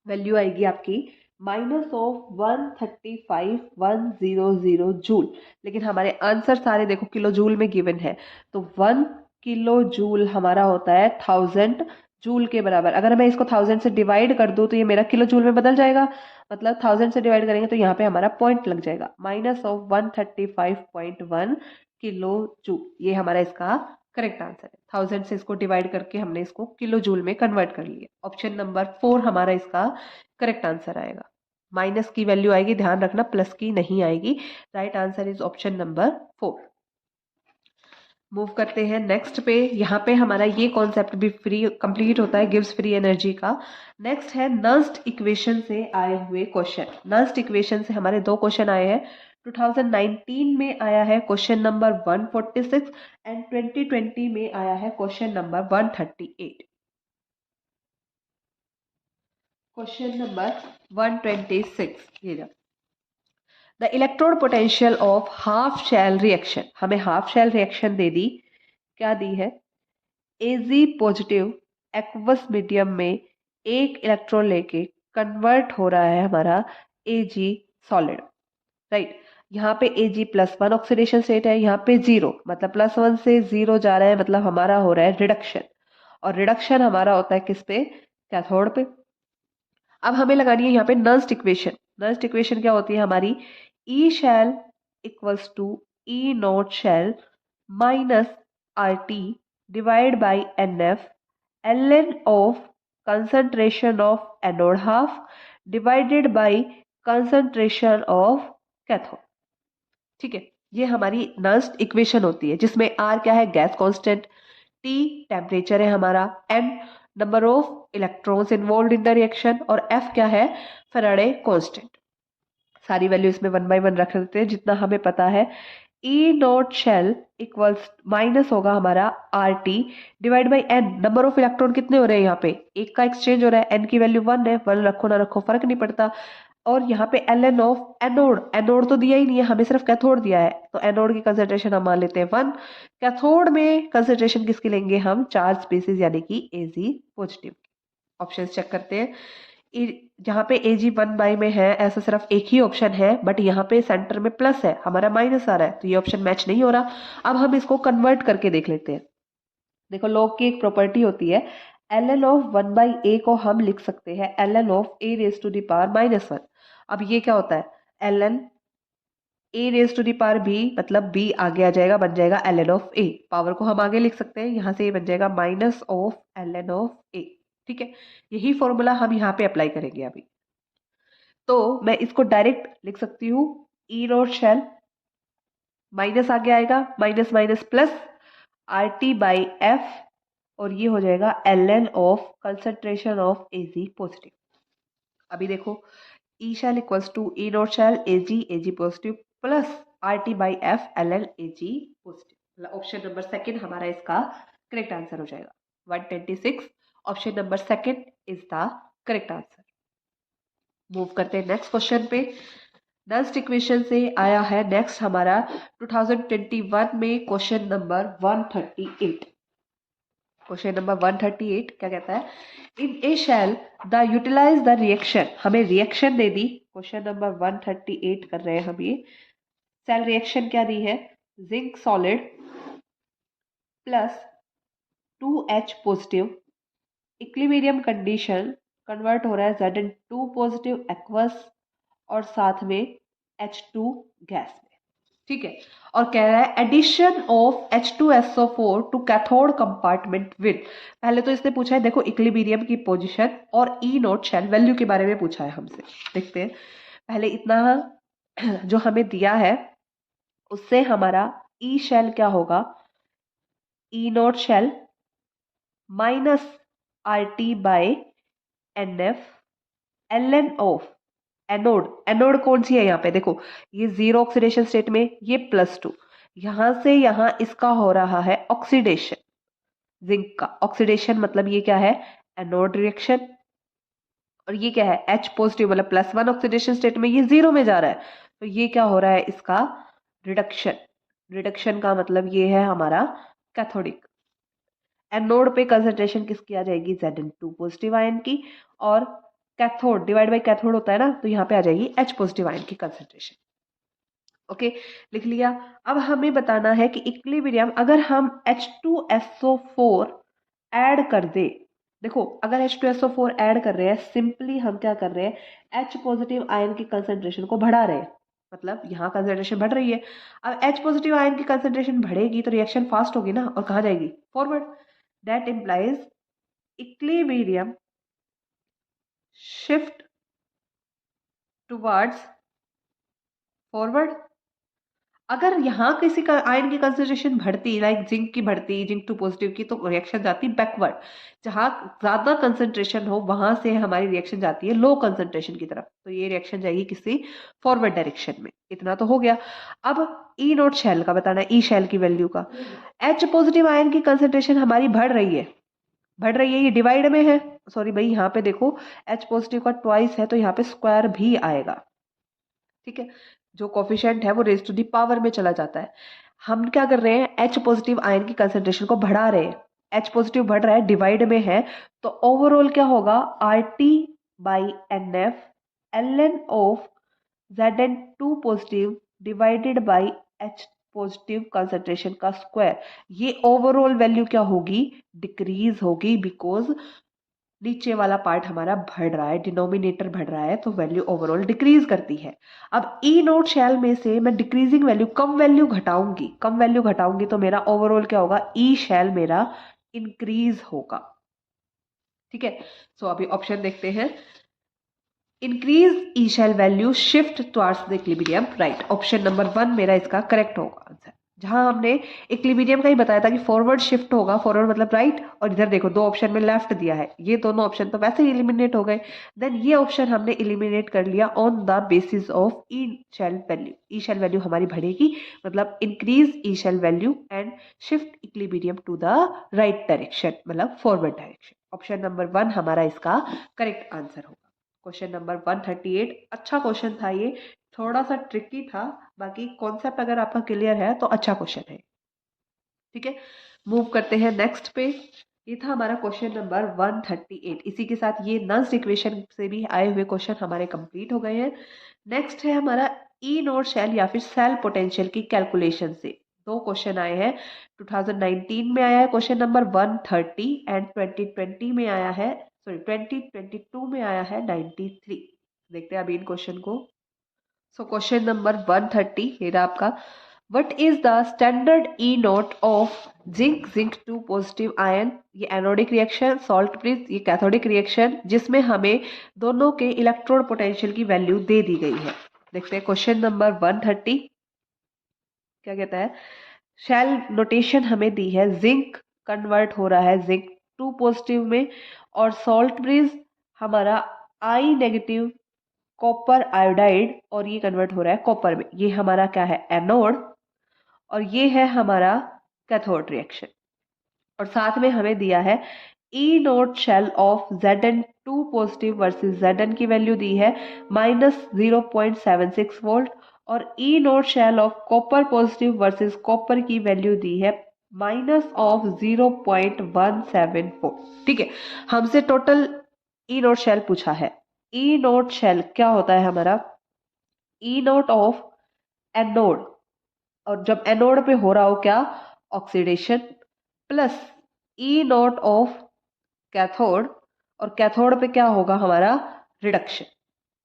वैल्यू आएगी आपकी -135,100 जूल, लेकिन हमारे आंसर सारे देखो किलो जूल में गिवन है, तो 1 किलो जूल हमारा होता है 1000 जूल के बराबर। अगर मैं इसको 1000 से डिवाइड कर दूं तो ये मेरा किलो जूल में बदल जाएगा, मतलब 1000 से डिवाइड करेंगे तो यहाँ पे हमारा पॉइंट लग जाएगा, -135.1 किलो जूल, ये हमारा इसका करेक्ट आंसर है। 1000 से इसको डिवाइड करके हमने इसको किलो जूल में कन्वर्ट कर लिया। ऑप्शन नंबर 4 हमारा इसका करेक्ट आंसर आएगा। माइनस की वैल्यू आएगी, ध्यान रखना प्लस की नहीं आएगी। Right answer is option number 4। Move करते हैं नेक्स्ट पे। यहाँ पे हमारा ये कॉन्सेप्ट भी फ्री कंप्लीट होता है, गिव्स फ्री एनर्जी का। नेक्स्ट है नर्स्ड इक्वेशन से आए हुए क्वेश्चन। नर्स्ड इक्वेशन से हमारे 2 क्वेश्चन आए हैं। 2019 में आया है क्वेश्चन नंबर 146 एंड 2020 में आया है क्वेश्चन नंबर 138। क्वेश्चन नंबर 126 ये जा the electrode potential of half cell reaction. हमें हाफ शेल रिएक्शन दे दी, क्या दी है? Ag पॉजिटिव एक्वस मीडियम में एक इलेक्ट्रॉन लेके कन्वर्ट हो रहा है हमारा Ag सॉलिड, राइट। यहाँ पे Ag+1 ऑक्सीडेशन स्टेट है, यहाँ पे 0 मतलब +1 से 0 जा रहा है, मतलब हमारा हो रहा है रिडक्शन। और रिडक्शन हमारा होता है किस पे? कैथोड पे। अब हमें लगानी है यहाँ पे नर्स्ड इक्वेशन। नर्स्ड इक्वेशन क्या होती है हमारी? E cell equals to E naught cell minus R T divide by N F ln of concentration of anode half divided by concentration of cathode। ठीक है, ये हमारी नर्स्ड इक्वेशन होती है, जिसमें R क्या है? गैस कांस्टेंट, T टेम्परेचर है हमारा, N number of electrons involve in the reaction, और F क्या है? Faraday constant. सारी वैल्यू इसमें 1 बाय 1 रख लेते हैं जितना हमें पता है। E naught cell equals minus होगा हमारा R T divide by n. Number of electron कितने हो रहे हैं यहाँ पे? एक का एक्सचेंज हो रहा है, एन की वैल्यू 1 है, 1 रखो ना रखो फर्क नहीं पड़ता। और यहाँ पे l n of anode, anode तो दिया ही नहीं है हमें, सिर्फ कैथोड दिया है, तो एनोड की कंसेंट्रेशन हम मान लेते हैं 1। कैथोड में कंसेंट्रेशन किसकी लेंगे हम? चार्ज स्पीसीज यानी कि Ag पॉजिटिव। ऑप्शन चेक करते हैं। जहाँ पे Ag 1 बाई में है, ऐसा सिर्फ एक ही ऑप्शन है, बट यहाँ पे सेंटर में प्लस है, हमारा माइनस आ रहा है, तो ये ऑप्शन मैच नहीं हो रहा। अब हम इसको कन्वर्ट करके देख लेते हैं। देखो लॉग की एक प्रॉपर्टी होती है, ln ऑफ 1/a को हम लिख सकते हैं ln of a raise to the power -1। अब ये क्या होता है? ln a raise to the power b, मतलब b आगे आ जाएगा, बन जाएगा ln ऑफ a। पावर को हम आगे लिख सकते हैं, यहाँ से ये बन जाएगा minus of ln of a। ठीक है, यही फॉर्मूला हम यहाँ पे अप्लाई करेंगे अभी। तो मैं इसको डायरेक्ट लिख सकती हूँ, ई नॉट शेल माइनस आगे आएगा, minus minus plus R T by F, और ये हो जाएगा ln of concentration of Ag positive. अभी देखो, E cell equals to E naught cell Ag positive plus R T by F ln Ag positive, मतलब ऑप्शन नंबर सेकंड हमारा इसका करेक्ट आंसर हो जाएगा। 126 option number second is the correct answer. Move करते हैं नेक्स्ट क्वेश्चन पे। नेक्स्ट इक्वेशन से आया है नेक्स्ट हमारा 2021 में क्वेश्चन नंबर 138। क्वेश्चन नंबर 138 क्या कहता है? In a cell the utilize the reaction. हमें रिएक्शन दे दी, क्वेश्चन नंबर 138 कर रहे हैं हम ये। सेल रिएक्शन क्या दी है? Zinc solid plus 2H positive equilibrium condition, convert हो रहा है Zn2 पॉजिटिव एक्वस और साथ में H2 गैस में। ठीक है, और कह रहा है addition of H2SO4 to cathode compartment with. पहले तो इसने पूछा है, देखो इक्विलिब्रियम की पोजीशन और ई नॉट शेल वैल्यू के बारे में पूछा है हमसे। देखते हैं पहले इतना जो हमें दिया है उससे हमारा ई शेल क्या होगा? E naught cell minus R T by N F ln of anode. Anode कौन सी है यहाँ पे? देखो ये 0 ऑक्सीडेशन स्टेट में, ये +2, यहां से यहां इसका हो रहा है ऑक्सीडेशन, जिंक का ऑक्सीडेशन, मतलब ये क्या है? Anode reaction. और ये क्या है? H पॉजिटिव, मतलब +1 ऑक्सीडेशन स्टेट में, ये 0 में जा रहा है, तो ये क्या हो रहा है? इसका रिडक्शन। रिडक्शन का मतलब ये है हमारा कैथोडिक। एनोड पे कंसंट्रेशन किसकी आ जाएगी? Zn2 पॉजिटिव आयन की, और कैथोड डिवाइड बाय कैथोड होता है ना, तो यहाँ पे आ जाएगी H पॉजिटिव आयन की कंसंट्रेशन। ओके, लिख लिया। अब हमें बताना है कि इक्विलिब्रियम अगर हम H2SO4 ऐड कर दे। देखो अगर H2SO4 ऐड कर रहे हैं, सिंपली हम क्या कर रहे हैं? H पॉजिटिव आयन की कंसंट्रेशन को बढ़ा रहे हैं, मतलब यहाँ कंसंट्रेशन बढ़ रही है। अब H पॉजिटिव आयन की कंसंट्रेशन बढ़ेगी तो रिएक्शन फास्ट होगी ना, और कहाँ जाएगी? Forward. That implies equilibrium shift towards forward. अगर यहाँ किसी का आयन की कंसेंट्रेशन बढ़ती, लाइक जिंक की बढ़ती, जिंक टू पॉजिटिव की, तो रिएक्शन जाती बैकवर्ड। जहाँ ज्यादा कंसेंट्रेशन हो वहां से हमारी रिएक्शन जाती है लो कंसेंट्रेशन की तरफ, तो ये रिएक्शन जाएगी किसी फॉरवर्ड डायरेक्शन में। इतना तो हो गया। अब ई नोट शेल का बताना है, ई शेल की वैल्यू का। एच पॉजिटिव आयन की कंसेंट्रेशन हमारी बढ़ रही है, बढ़ रही है, ये डिवाइड में है। सॉरी भाई, यहाँ पे देखो एच पॉजिटिव का ट्वाइस है तो यहाँ पे स्क्वायर भी आएगा, ठीक है। जो कोफिशिएंट है वो रेज टू दी पावर में चला जाता है। हम क्या कर रहे हैं, एच पॉजिटिव आयन की कंसेंट्रेशन को बढ़ा रहे हैं। एच पॉजिटिव बढ़ रहा है, डिवाइड में है, तो ओवरऑल क्या होगा, R T by N F l n of Z n two positive divided by H positive concentration का स्क्वायर। ये ओवरऑल वैल्यू क्या होगी, डिक्रीज होगी, बिकॉज नीचे वाला पार्ट हमारा बढ़ रहा है, डिनोमिनेटर बढ़ रहा है, तो वैल्यू ओवरऑल डिक्रीज करती है। अब ई नोट शेल में से मैं डिक्रीजिंग वैल्यू, कम वैल्यू घटाऊंगी, कम वैल्यू घटाऊंगी तो मेरा ओवरऑल क्या होगा, ई शेल मेरा इंक्रीज होगा, ठीक है। सो अभी ऑप्शन देखते हैं। Increase E cell value shift towards the equilibrium, right. Option number 1 मेरा इसका करेक्ट होगा आंसर। जहां हमने इक्विलिब्रियम का ही बताया था कि फॉरवर्ड शिफ्ट होगा, फॉरवर्ड मतलब राइट, और इधर देखो दो ऑप्शन में लेफ्ट दिया है, ये दोनों ऑप्शन तो वैसे ही इलिमिनेट हो गए। देन ये ऑप्शन हमने इलिमिनेट कर लिया on the basis of E cell value. E cell value हमारी बढ़ेगी, मतलब increase E cell value and shift equilibrium to the right direction, मतलब फॉरवर्ड डायरेक्शन। ऑप्शन नंबर 1 हमारा इसका करेक्ट आंसर होगा। क्वेश्चन नंबर 138, अच्छा क्वेश्चन था ये, थोड़ा सा ट्रिकी था, बाकी कॉन्सेप्ट अगर आपका क्लियर है तो अच्छा क्वेश्चन है, ठीक है। मूव करते हैं नेक्स्ट पे। ये था हमारा क्वेश्चन नंबर 138। इसी के साथ ये नॉन इक्वेशन से भी आए हुए क्वेश्चन हमारे कंप्लीट हो गए हैं। नेक्स्ट है हमारा ई नोट शेल या फिर सेल पोटेंशियल की कैलकुलेशन से दो क्वेश्चन आए हैं। 2019 में आया है क्वेश्चन नंबर 130 एंड 2020 में आया है, सॉरी 2022 में आया है 93। देखते हैं अभी इन क्वेश्चन को। सो क्वेश्चन नंबर 130 ये रहा आपका। What is the standard E naught of zinc zinc two positive ion. ये एनोडिक रिएक्शन, सॉल्ट ब्रिज, ये कैथोडिक रिएक्शन, जिसमें हमें दोनों के इलेक्ट्रोड पोटेंशियल की वैल्यू दे दी गई है। देखते हैं क्वेश्चन नंबर 130 क्या कहता है। शेल नोटेशन हमें दी है, जिंक कन्वर्ट हो रहा है जिंक टू पॉजिटिव में, और सॉल्ट ब्रिज हमारा आई नेगेटिव कॉपर आयोडाइड, और ये कन्वर्ट हो रहा है कॉपर में। ये हमारा क्या है, एनोड, और ये है हमारा कैथोड रिएक्शन। और साथ में हमें दिया है E naught cell of Zn2 positive versus Zn की वैल्यू दी है -0.76 वोल्ट, और E naught cell of copper positive versus copper की वैल्यू दी है -0.174। ठीक है, हमसे टोटल ई नोट शेल पूछा है। ई नोट शेल क्या होता है हमारा, ई नोट ऑफ एनोड, और जब एनोड पे हो रहा हो क्या, oxidation, plus E naught of cathode, और कैथोड पे क्या होगा हमारा, रिडक्शन।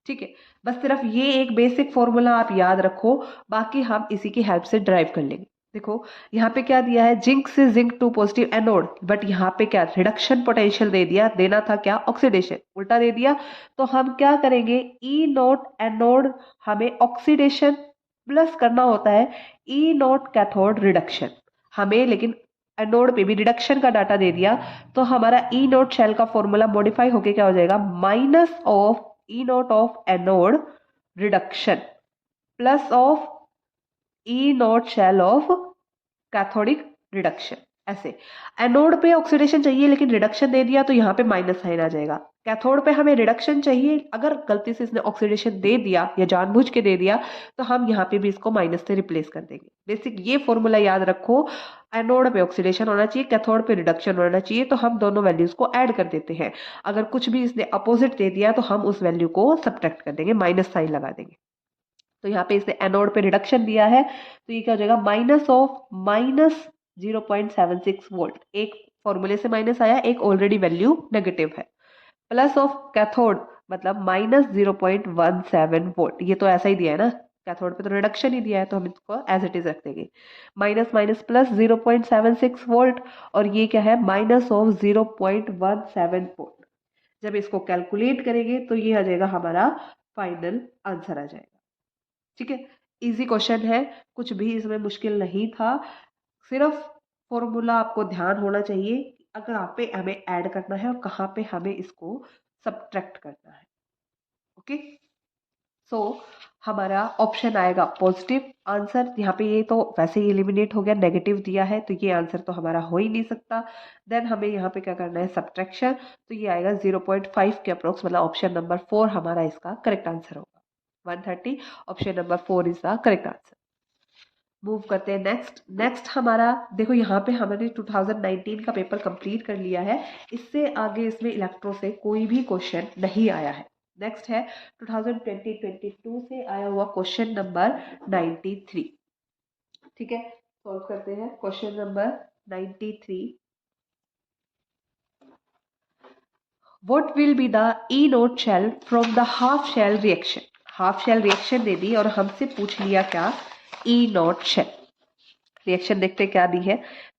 ठीक है, बस सिर्फ ये एक बेसिक फॉर्मूला आप याद रखो, बाकी हम इसी की हेल्प से ड्राइव कर लेंगे। देखो यहाँ पे क्या दिया है, जिंक से zinc two positive anode, but यहाँ पे क्या रिडक्शन पोटेंशियल दे दिया, देना था क्या, ऑक्सीडेशन, उल्टा दे दिया। तो हम क्या करेंगे, ई नोट एनोड हमें ऑक्सीडेशन प्लस करना होता है ई नोट कैथोड रिडक्शन, हमें लेकिन एनोड पे भी रिडक्शन का डाटा दे दिया, तो हमारा ई नोट शेल का फॉर्मूला मॉडिफाई होके क्या हो जाएगा, minus of E naught of anode reduction plus of E naught cell of cathodic reduction. ऐसे एनोड पे ऑक्सीडेशन चाहिए लेकिन रिडक्शन दे दिया तो यहाँ पे माइनस साइन आ जाएगा। कैथोड पे हमें रिडक्शन चाहिए, अगर गलती से इसने ऑक्सीडेशन दे दिया या जानबूझ के दे दिया तो हम यहाँ पे भी इसको माइनस से रिप्लेस कर देंगे। बेसिक ये फॉर्मूला याद रखो, एनोड पे ऑक्सीडेशन होना चाहिए, कैथोड पे रिडक्शन होना चाहिए, तो हम दोनों वैल्यूज को ऐड कर देते हैं। अगर कुछ भी इसने अपोजिट दे दिया तो हम उस वैल्यू को सब्ट्रैक्ट कर देंगे, माइनस साइन लगा देंगे। तो यहाँ पे इसने एनोड पे रिडक्शन दिया है, तो ये क्या हो जाएगा, माइनस ऑफ माइनस 0.76 वोल्ट, एक फॉर्मूले से माइनस आया, एक ऑलरेडी वैल्यू नेगेटिव है, प्लस ऑफ कैथोड मतलब -0.17 वोल्ट। ये तो ऐसा ही दिया है ना, कैथोड पे तो रिडक्शन ही दिया है, तो हम इसको एज इट इज रख देंगे, माइनस माइनस प्लस 0.76 वोल्ट, और ये क्या है, माइनस ऑफ 0.17 वोल्ट। जब इसको कैलकुलेट करेंगे तो ये आ जाएगा हमारा फाइनल आंसर आ जाएगा। ठीक है, इजी क्वेश्चन है, कुछ भी इसमें मुश्किल नहीं था, सिर्फ फॉर्मूला आपको ध्यान होना चाहिए अगर आप पे हमें ऐड करना है और कहाँ पे हमें इसको सब्ट्रैक्ट करना है। ओके, सो हमारा ऑप्शन आएगा पॉजिटिव आंसर। यहाँ पे ये तो वैसे ही एलिमिनेट हो गया, नेगेटिव दिया है तो ये आंसर तो हमारा हो ही नहीं सकता। देन हमें यहाँ पे क्या करना है, सब्ट्रैक्शन, तो ये आएगा 0.5 के अप्रोक्स, मतलब ऑप्शन नंबर 4 हमारा इसका करेक्ट आंसर होगा। 130, option number 4 is the correct answer. Move करते हैं नेक्स्ट हमारा देखो, यहाँ पे हमने 2019 का पेपर कंप्लीट कर लिया है, इससे आगे इसमें इलेक्ट्रो से कोई भी क्वेश्चन नहीं आया है। नेक्स्ट है 2020-22 से आया हुआ क्वेश्चन नंबर 93। ठीक है, सॉल्व करते हैं question number 93। What will be the E note shell from the half shell reaction? Half cell reaction दे दी और हमसे पूछ लिया क्या, E नॉट शेल रिएक्शन। देखते क्या दी है,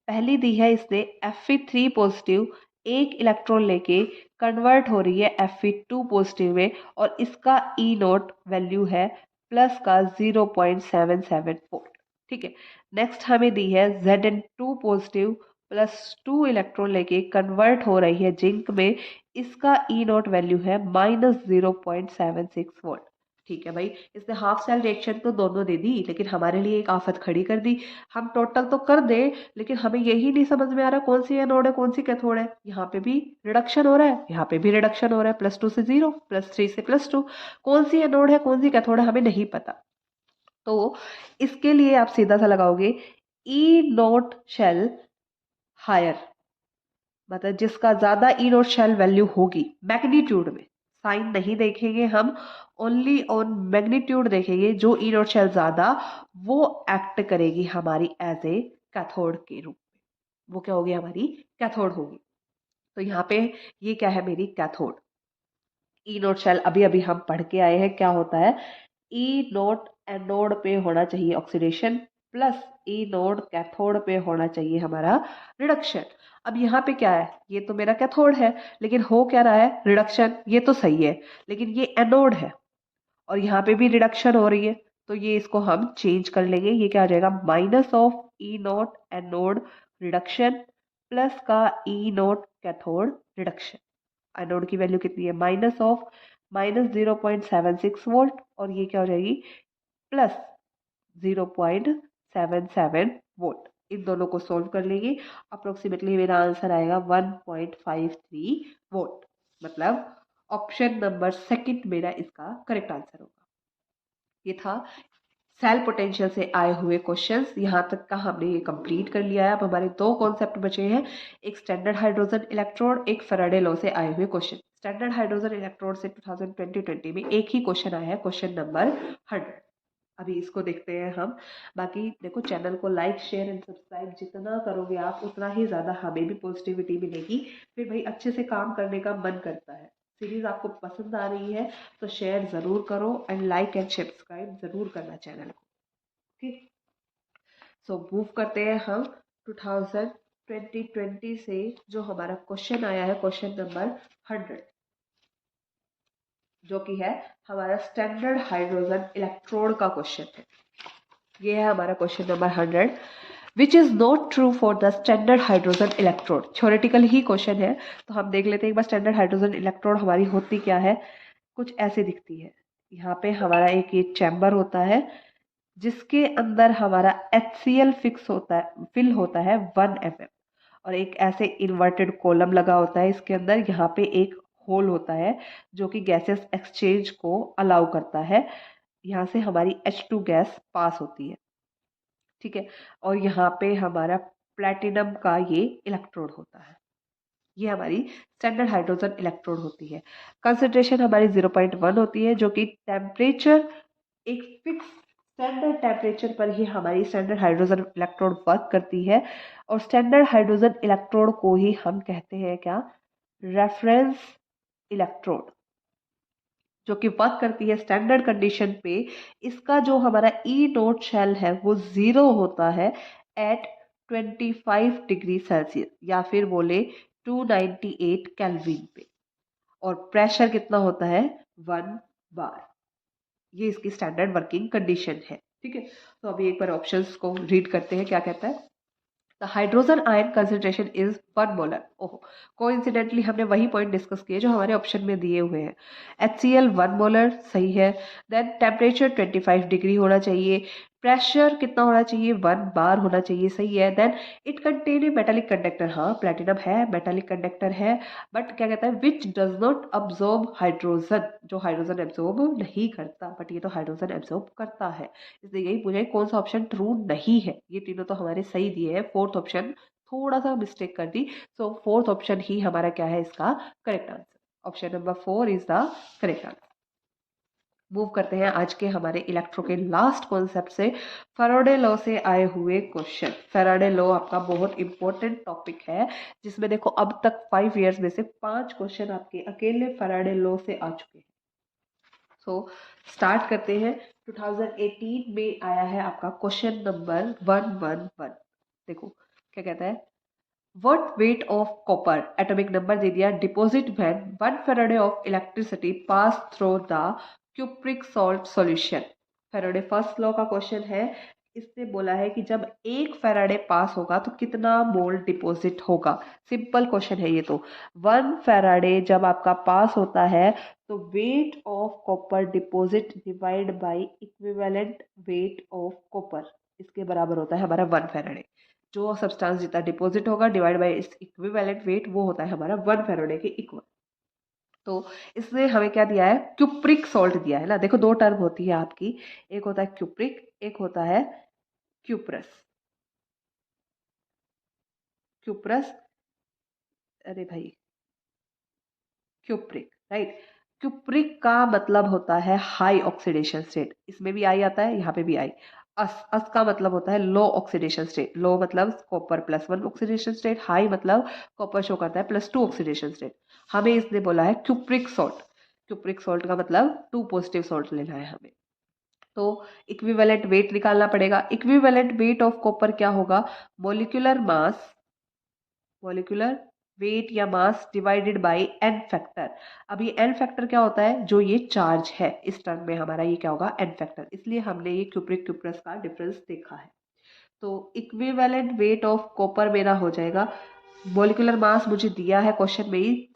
पहली दी है इसने Fe3 पॉजिटिव एक इलेक्ट्रॉन लेके कन्वर्ट हो रही है Fe2 पॉजिटिव में, और इसका ई नोट वैल्यू है प्लस का 0.77 वोल्ट। ठीक है, नेक्स्ट हमें दी है Zn2 पॉजिटिव +2 इलेक्ट्रॉन लेके कन्वर्ट हो रही है जिंक में, इसका ई नोट वैल्यू है -0.76 वोल्ट। ठीक है भाई, इसने हाफ सेल रिएक्शन तो दोनों दे दी, लेकिन हमारे लिए एक आफत खड़ी कर दी। हम टोटल तो कर दे, लेकिन हमें यही नहीं समझ में आ रहा कौन सी एनोड है कौन सी कैथोड है। यहाँ पे भी रिडक्शन हो रहा है, यहाँ पे भी रिडक्शन हो रहा है, +2 से 0, +3 से +2, कौन सी एनोड है कौन सी कैथोड है हमें नहीं पता। तो इसके लिए आप सीधा सा लगाओगे ई नोट शेल हायर, मतलब जिसका ज्यादा ई नोट शेल वैल्यू होगी मैग्नीट्यूड में, साइन नहीं देखेंगे हम, ओनली ऑन मैग्नीट्यूड देखेंगे, जो ई नोट शेल ज्यादा वो एक्ट करेगी हमारी एज ए कैथोड के रूप में, वो क्या होगी हमारी कैथोड होगी। तो यहाँ पे ये क्या है, मेरी कैथोड। ई नोट शेल अभी अभी हम पढ़ के आए हैं क्या होता है, ई नोट एनोड पे होना चाहिए ऑक्सीडेशन, प्लस ई नोड कैथोड पे होना चाहिए हमारा रिडक्शन। अब यहाँ पे क्या है, ये तो मेरा कैथोड है, लेकिन हो क्या रहा है रिडक्शन, ये तो सही है, लेकिन ये एनोड है और यहाँ पे भी रिडक्शन हो रही है, तो ये इसको हम चेंज कर लेंगे, ये क्या आ जाएगा minus of E note anode reduction plus का ई नोट कैथोड रिडक्शन। एनोड की वैल्यू कितनी है, -0.76 वोल्ट, और ये क्या हो जाएगी +0.77 वोल्ट। इन दोनों को सोल्व कर लेंगे, अप्रोक्सीमेटली मेरा आंसर आएगा 1.53 वोल्ट, मतलब ऑप्शन नंबर सेकंड मेरा इसका करेक्ट आंसर होगा। ये था सेल पोटेंशियल से आए हुए क्वेश्चंस, यहाँ तक का हमने ये कंप्लीट कर लिया है। अब हमारे दो कॉन्सेप्ट बचे हैं, एक स्टैंडर्ड हाइड्रोजन इलेक्ट्रोड, एक फैराडे लॉ से आए हुए क्वेश्चन। स्टैंडर्ड हाइड्रोजन इलेक्ट्रोड से 2020 में एक ही क्वेश्चन आया है, क्वेश्चन नंबर 100। अभी इसको देखते हैं हम। बाकी देखो, चैनल को लाइक शेयर एंड सब्सक्राइब जितना करोगे आप उतना ही ज़्यादा हमें भी पॉजिटिविटी मिलेगी, फिर भाई अच्छे से काम करने का मन करता है। सीरीज आपको पसंद आ रही है तो शेयर ज़रूर करो एंड लाइक एंड सब्सक्राइब ज़रूर करना चैनल को। ठीक, सो मूव करते हैं हम 2020 से जो हमारा क्वेश्चन आया है, क्वेश्चन नंबर 100, जो कि है हमारा स्टैंडर्ड हाइड्रोजन इलेक्ट्रोड का क्वेश्चन है। ये है हमारा question number 100, which is not true for the standard hydrogen electrode. Theoretical he question है, तो हम देख लेते हैं एक बार स्टैंडर्ड हाइड्रोजन इलेक्ट्रोड हमारी होती क्या है। कुछ ऐसे दिखती है, यहाँ पे हमारा एक ये चैम्बर होता है जिसके अंदर हमारा HCl फिल होता है 1 mm, और एक ऐसे इन्वर्टेड कॉलम लगा होता है इसके अंदर, यहाँ पे एक होल होता है जो कि गैसेस एक्सचेंज को अलाउ करता है, यहाँ से हमारी H2 गैस पास होती है। ठीक है, और यहाँ पे हमारा प्लेटिनम का ये इलेक्ट्रोड होता है, ये हमारी स्टैंडर्ड हाइड्रोजन इलेक्ट्रोड होती है। कंसंट्रेशन हमारी 0.1 होती है, जो कि टेम्परेचर एक फिक्स स्टैंडर्ड टेम्परेचर पर ही हमारी स्टैंडर्ड हाइड्रोजन इलेक्ट्रोड वर्क करती है, और स्टैंडर्ड हाइड्रोजन इलेक्ट्रोड को ही हम कहते हैं क्या, रेफरेंस इलेक्ट्रोड, जो कि वर्क करती है स्टैंडर्ड कंडीशन पे। इसका जो हमारा ई नोट शेल है वो 0 होता है एट 25 डिग्री सेल्सियस, या फिर बोले 298 केल्विन पे, और प्रेशर कितना होता है 1 बार। ये इसकी स्टैंडर्ड वर्किंग कंडीशन है। ठीक है, तो अभी एक बार ऑप्शंस को रीड करते हैं क्या कहता है। The hydrogen ion concentration is 1 molar. ओहो, कोइंसिडेंटली हमने वही पॉइंट डिस्कस किए जो हमारे ऑप्शन में दिए हुए हैं। HCl 1 मोलर सही है। देन टेम्परेचर 25 डिग्री होना चाहिए। प्रेशर कितना होना चाहिए, 1 बार होना चाहिए, सही है। Then it contain a metallic conductor, हाँ प्लेटिनम है, मेटालिक कंडक्टर है। बट क्या कहता है, which does not absorb hydrogen, जो हाइड्रोजन एब्जॉर्ब नहीं करता, बट ये तो हाइड्रोजन एब्जॉर्ब करता है। इसलिए यही पूछा है कौन सा ऑप्शन ट्रू नहीं है। ये तीनों तो हमारे सही दिए हैं, फोर्थ ऑप्शन थोड़ा सा मिस्टेक कर दी। सो फोर्थ ऑप्शन ही हमारा क्या है इसका correct answer. Option number 4 is the correct answer. Move करते हैं आज के हमारे इलेक्ट्रो के लास्ट कॉन्सेप्ट से, फैराडे लॉ से आए हुए क्वेश्चन। फैराडे लॉ आपका बहुत इंपॉर्टेंट टॉपिक है, जिसमें देखो अब तक 5 इयर्स में से 5 क्वेश्चन आपके अकेले फैराडे लॉ से आ चुके हैं। सो स्टार्ट करते हैं। 2018 में आया है आपका क्वेश्चन नंबर 111। देखो क्या कहता है, what weight of copper, atomic number दे दिया, deposit when 1 Faraday of electricity pass through the cupric salt solution. Faraday first law का क्वेश्चन है। इसने बोला है कि जब 1 फैराडे पास होगा तो कितना मोल डिपॉजिट होगा। सिंपल क्वेश्चन है ये तो। 1 फैराडे जब आपका पास होता है तो wait of copper deposit divide by equivalent weight of copper, इसके बराबर होता है हमारा 1 फैराडे। जो सब्सटेंस जितना डिपॉजिट होगा डिवाइड बाय इस इक्विवेलेंट वेट, वो होता है हमारा 1 फैराडे के इक्वल। तो इसने हमें क्या दिया है, क्यूप्रिक सॉल्ट दिया है ना। देखो दो टर्म होती है आपकी, एक होता है क्यूप्रिक, एक होता है क्यूप्रस। क्यूप्रस, अरे भाई क्यूप्रिक, राइट। क्यूप्रिक का मतलब होता है हाई ऑक्सीडेशन स्टेट, इसमें भी आई आता है, यहाँ पे भी आई। अस का मतलब होता है लो ऑक्सीडेशन स्टेट। लो मतलब कॉपर +1 ऑक्सीडेशन स्टेट, हाई मतलब कॉपर शो करता है +2 ऑक्सीडेशन स्टेट। हमें इसने बोला है क्यूप्रिक सॉल्ट। क्यूप्रिक सॉल्ट का मतलब 2 पॉजिटिव सॉल्ट लेना है हमें। तो इक्विवेलेंट वेट निकालना पड़ेगा। इक्विवेलेंट वेट ऑफ कॉपर क्या होगा, मोलिकुलर मास, मॉलिक्यूलर वेट या mass divided by n factor. अब ये एन फैक्टर क्या होता है, जो ये चार्ज है, इस टर्म में हमारा ये क्या होगा, एन फैक्टर। इसलिए हमने ये क्यूप्रिक क्यूप्रस का डिफरेंस देखा है। तो इक्विवेलेंट वेट ऑफ कॉपर मेरा हो जाएगा, मॉलिक्यूलर मास मुझे दिया है क्वेश्चन में ही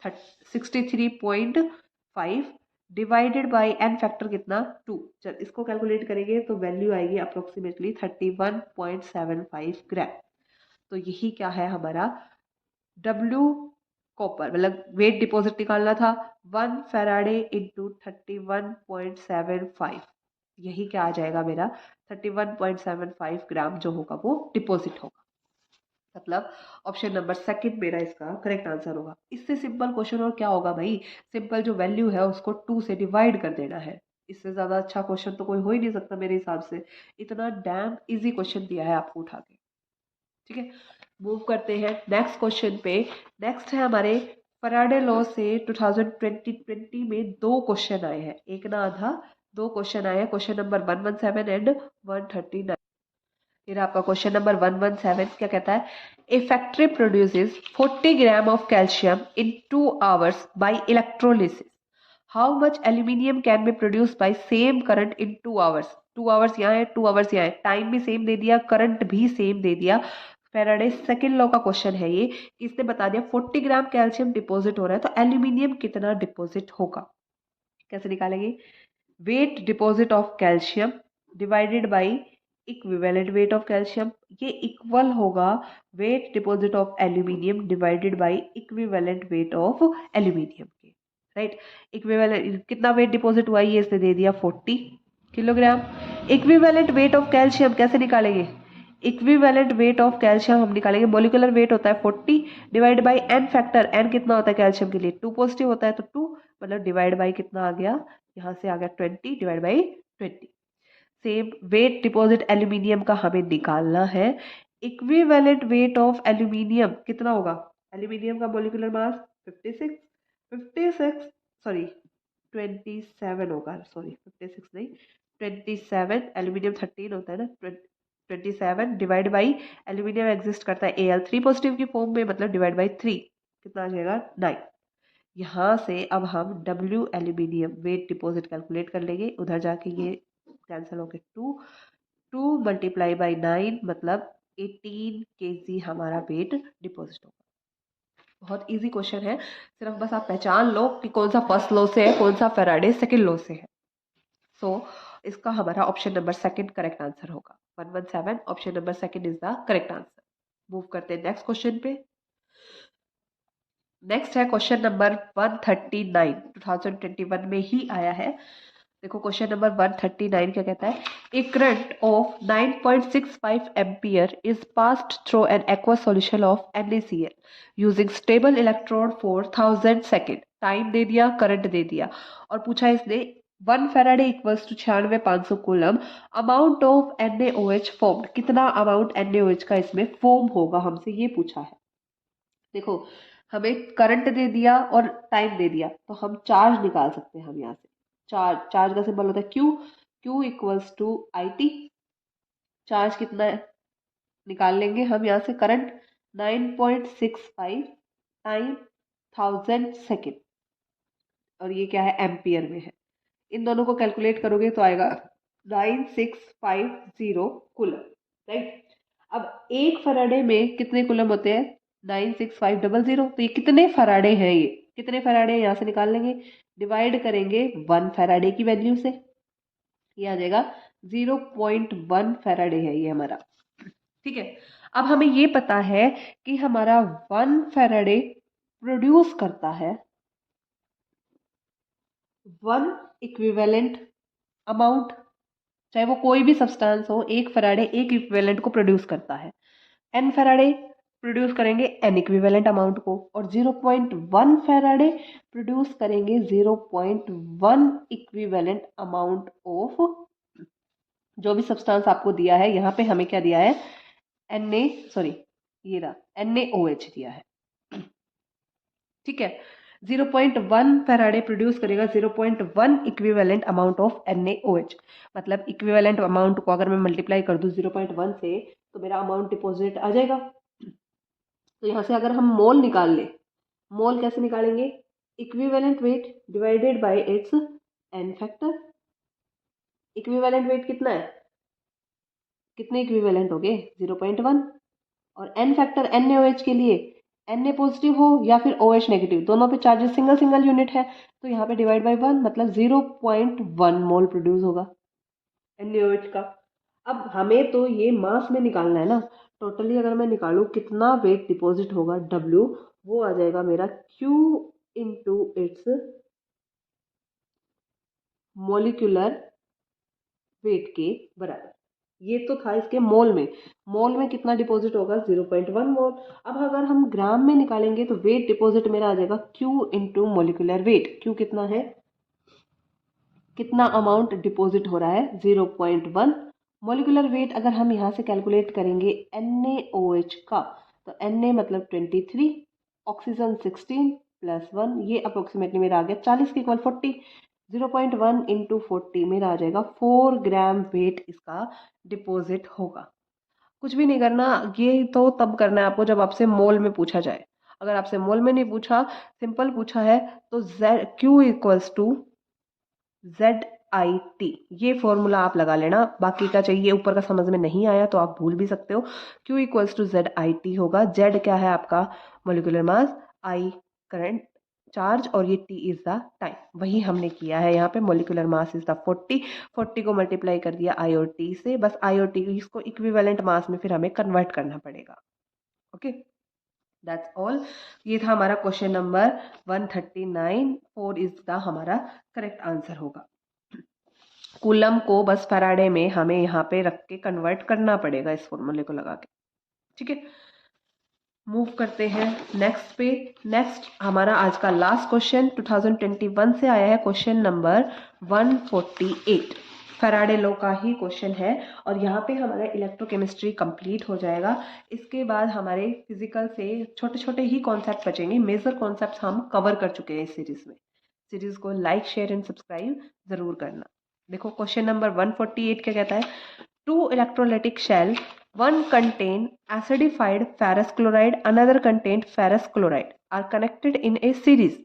63.5 डिवाइडेड बाय एन फैक्टर कितना 2। चल इसको कैलकुलेट करेंगे तो वैल्यू आएगी अप्रोक्सीमेटली 31.75 ग्राम। तो यही क्या है हमारा W कॉपर, मतलब वेट डिपॉजिट निकालना था 1 फैराडे इंटू 31.75। यही क्या आ जाएगा मेरा 31.75 ग्राम जो होगा वो डिपॉजिट होगा। मतलब ऑप्शन नंबर सेकंड मेरा इसका करेक्ट आंसर होगा। इससे सिंपल क्वेश्चन और क्या होगा भाई, सिंपल जो वैल्यू है उसको 2 से डिवाइड कर देना है। इससे ज्यादा अच्छा क्वेश्चन तो कोई हो ही नहीं सकता मेरे हिसाब से। इतना डैम इजी क्वेश्चन दिया है आपको उठा के। ठीक है, मूव करते हैं नेक्स्ट क्वेश्चन पे। नेक्स्ट है हमारे फैराडे लॉ से 2020 में 2 क्वेश्चन आए हैं, एक ना आधा 2 क्वेश्चन आए हैं। Question number 117 and 139। फिर आपका क्वेश्चन नंबर 117 क्या कहता है, a factory produces 40 gram of calcium in 2 hours by electrolysis. How much aluminium can be produce by same current in 2 hours. 2 hours यहाँ है, 2 आवर्स यहाँ है, टाइम भी सेम दे दिया, करंट भी सेम दे दिया। फैराडे सेकंड लॉ का क्वेश्चन है ये, कि इसने बता दिया 40 ग्राम कैल्शियम डिपॉजिट हो रहा है तो एल्यूमिनियम कितना डिपॉजिट होगा। कैसे निकालेंगे, weight deposit of calcium divided by equivalent weight of calcium, ये इक्वल होगा weight deposit of aluminium divided by equivalent weight of aluminium के, राइट। इक्विवेलेंट कितना वेट डिपॉजिट हुआ, ये इसने दे दिया 40 kilogram. Equivalent weight of calcium कैसे निकालेंगे, इक्विवेलेंट वेट ऑफ कैल्शियम हम निकालेंगे, मोलिकुलर वेट होता है 40 divide by n factor, n कितना होता है कैल्शियम के लिए 2 पॉजिटिव होता है तो 2, मतलब डिवाइड बाय कितना आ गया, यहाँ से आ गया 20 divide by 20। Same weight deposit aluminium का हमें निकालना है। इक्विवेलेंट वेट ऑफ एल्यूमिनियम कितना होगा, एल्यूमिनियम का मोलिकुलर मास 56 सॉरी 27 होगा, सॉरी 56 नहीं 27, एल्यूमिनियम 13 होता है ना, 27 डिवाइड बाई एल्यूमिनियम एग्जिस्ट करता है Al3 पॉजिटिव की फॉर्म में, मतलब डिवाइड बाई 3 कितना आ जाएगा 9। यहाँ से अब हम W aluminium weight deposit calculate कर लेंगे। उधर जाके ये कैंसिल होके 2 मल्टीप्लाई बाई 9 मतलब 18 kg हमारा वेट डिपॉजिट होगा। बहुत इजी क्वेश्चन है, सिर्फ बस आप पहचान लो कि कौन सा फर्स्ट लॉ से है, कौन सा फैराडे सेकंड लॉ से है। सो इसका हमारा option number second correct answer होगा। 117 option number second is the correct answer. Move करते हैं नेक्स्ट क्वेश्चन पे। नेक्स्ट है क्वेश्चन नंबर 139, 2021 में ही आया है। देखो क्वेश्चन नंबर 139 क्या कहता है, a current of 9.65 ampere is passed through an aqua solution of NaCl using stable electrode for 1000 second. Time दे दिया, करंट दे दिया और पूछा इसने 1 Faraday equals to 96,500 coulomb, amount of NaOH formed. कितना अमाउंट NaOH का इसमें फॉर्म होगा, हमसे ये पूछा है। देखो हमें करंट दे दिया और टाइम दे दिया तो हम चार्ज निकाल सकते हैं। हम यहाँ से चार्ज का सिंबल होता है Q equals to IT। Charge कितना है निकाल लेंगे हम यहाँ से, करंट 9.65 टाइम 1000 सेकेंड और ये क्या है एम्पियर में है। इन दोनों को कैलकुलेट करोगे तो आएगा 9650 कूलम, राइट। अब एक फराडे में कितने कूलम होते हैं, 96500। तो ये कितने फराडे हैं, ये कितने फराडे यहाँ से निकाल लेंगे, डिवाइड करेंगे 1 फराडे की वैल्यू से, ये आ जाएगा 0.1 फैराडे है ये हमारा। ठीक है, अब हमें ये पता है कि हमारा 1 फैराडे प्रोड्यूस करता है 1 इक्विवेलेंट अमाउंट, चाहे वो कोई भी सब्सटेंस हो, 1 फैराडे एक इक्विवेलेंट को प्रोड्यूस करता है। n फैराडे प्रोड्यूस करेंगे n इक्विवेलेंट अमाउंट को और 0.1 फैराडे प्रोड्यूस करेंगे 0.1 इक्विवेलेंट अमाउंट ऑफ जो भी सब्सटेंस आपको दिया है। यहाँ पे हमें क्या दिया है, ये रहा NaOH दिया है। ठीक है, 0.1 फैराडे प्रोड्यूस करेगा 0.1 इक्विवेलेंट अमाउंट ऑफ NaOH। मतलब इक्विवेलेंट अमाउंट को अगर मैं मल्टीप्लाई कर दूं 0.1 से तो मेरा अमाउंट डिपॉजिट आ जाएगा। तो यहाँ से अगर हम मोल निकाल ले, मोल कैसे निकालेंगे, equivalent weight divided by it's n factor. Equivalent weight कितना है, कितने इक्विवेलेंट हो गए 0.1 और n फैक्टर NaOH के लिए Na पॉजिटिव हो या फिर OH नेगेटिव, दोनों पे चार्जेस सिंगल सिंगल यूनिट है तो यहाँ पे डिवाइड बाय 1 मतलब 0.1 मोल प्रोड्यूस होगा NaOH का। अब हमें तो ये मास में निकालना है ना, टोटली अगर मैं निकालूं कितना वेट डिपॉजिट होगा W, वो आ जाएगा मेरा Q into its molecular weight के बराबर। ये तो था इसके मोल में कितना डिपॉजिट होगा 0.1 मोल। अब अगर हम ग्राम में निकालेंगे तो वेट डिपॉजिट मेरा आ जाएगा Q into molecular weight. Q कितना है, कितना अमाउंट डिपॉजिट हो रहा है 0.1। मोलिकुलर वेट अगर हम यहाँ से कैलकुलेट करेंगे NaOH का तो Na मतलब 23, ऑक्सीजन 16 प्लस 1, ये अप्रोक्सीमेटली मेरा आ गया 40 के इक्वल 40। 0.1 इंटू 40 मेरा आ जाएगा 4 ग्राम वेट इसका डिपॉजिट होगा। कुछ भी नहीं करना, ये तो तब करना है आपको जब आपसे मोल में पूछा जाए। अगर आपसे मोल में नहीं पूछा, सिंपल पूछा है तो Q इक्वल्स टू ZIT, ये फॉर्मूला आप लगा लेना। बाकी का चाहिए ऊपर का समझ में नहीं आया तो आप भूल भी सकते हो। Q इक्वल्स टू ZIT होगा। Z क्या है आपका molecular mass, I current charge और ये T इज द टाइम। वही हमने किया है यहाँ पे, मोलिकुलर मास इज द 40 को मल्टीप्लाई कर दिया I और T से, बस I और T इसको इक्विवेलेंट मास में फिर हमें कन्वर्ट करना पड़ेगा। Okay, that's all. ये था हमारा क्वेश्चन नंबर 139। 4 इज द हमारा करेक्ट आंसर होगा। कूलम को बस फैराडे में हमें यहाँ पे रख के कन्वर्ट करना पड़ेगा इस फॉर्मूले को लगा के। ठीक है, मूव करते हैं नेक्स्ट पे। नेक्स्ट हमारा आज का लास्ट क्वेश्चन 2021 से आया है, क्वेश्चन नंबर 148। फैराडे लॉ का ही क्वेश्चन है और यहाँ पे हमारा इलेक्ट्रोकेमिस्ट्री कंप्लीट हो जाएगा। इसके बाद हमारे फिजिकल से छोटे छोटे ही कॉन्सेप्ट बचेंगे, मेजर कॉन्सेप्ट हम कवर कर चुके हैं इस सीरीज में। सीरीज को लाइक शेयर एंड सब्सक्राइब जरूर करना। देखो क्वेश्चन नंबर 148 क्या कहता है, Two electrolytic shell, one contain acidified ferrous chloride, another contained ferrous chloride, are connected in a series.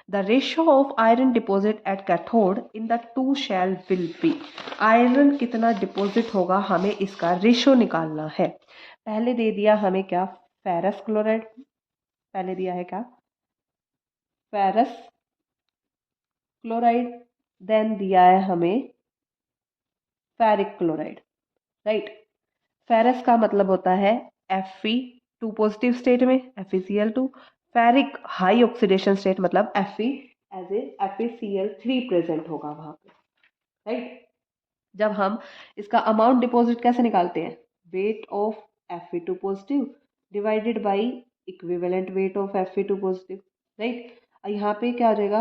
The ratio of iron deposit at cathode in the two shell will be. Iron कितना डिपॉजिट होगा, हमें इसका रेशो निकालना है. पहले दे दिया हमें क्या, फेरस क्लोराइड. पहले दिया है क्या, फेरस क्लोराइड. देन दिया है हमें फेरिक क्लोराइड. राइट. फेरस का मतलब होता है Fe2 पॉजिटिव स्टेट में, FeCl2. Ferric high oxidation state मतलब Fe as a FeCl3 present होगा वहां पे. राइट. जब हम इसका अमाउंट डिपॉजिट कैसे निकालते हैं, weight of Fe2 positive divided by equivalent weight of Fe2 positive. Right. यहाँ पे क्या हो जाएगा,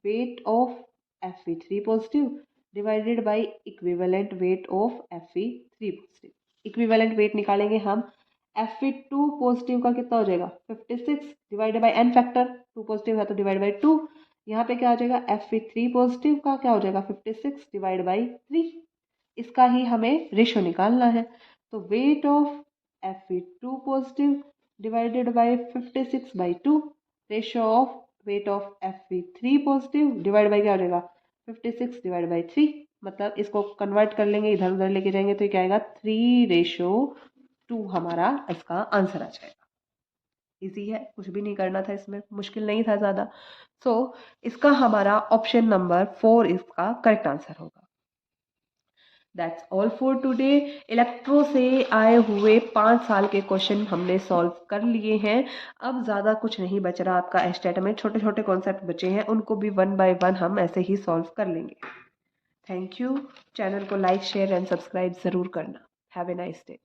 weight of Fe3 positive divided by equivalent weight of Fe3 positive. Equivalent weight निकालेंगे हम, Fe2 पॉजिटिव का कितना हो जाएगा 56 divided by n factor, 2 positive है तो डिवाइड बाई 2. यहाँ पे क्या हो जाएगा, Fe3 पॉजिटिव का क्या हो जाएगा 56 डिवाइड बाई 3. इसका ही हमें रेशो निकालना है. तो wait of Fe2 positive divided by 56 by 2, ratio of weight of Fe3 positive divide by क्या हो जाएगा 56 डिवाइड बाई 3. मतलब इसको कन्वर्ट कर लेंगे, इधर उधर लेके जाएंगे तो क्या आएगा 3:2 हमारा इसका आंसर आ जाएगा. इजी है, कुछ भी नहीं करना था इसमें, मुश्किल नहीं था ज़्यादा. सो इसका हमारा ऑप्शन नंबर 4 इसका करेक्ट आंसर होगा. That's all for today. Electro से आए हुए 5 साल के क्वेश्चन हमने सॉल्व कर लिए हैं. अब ज़्यादा कुछ नहीं बच रहा आपका एस्टेट में, छोटे छोटे कॉन्सेप्ट बचे हैं, उनको भी 1 बाय 1 हम ऐसे ही सॉल्व कर लेंगे. Thank you. चैनल को लाइक शेयर एंड सब्सक्राइब ज़रूर करना. Have a nice day.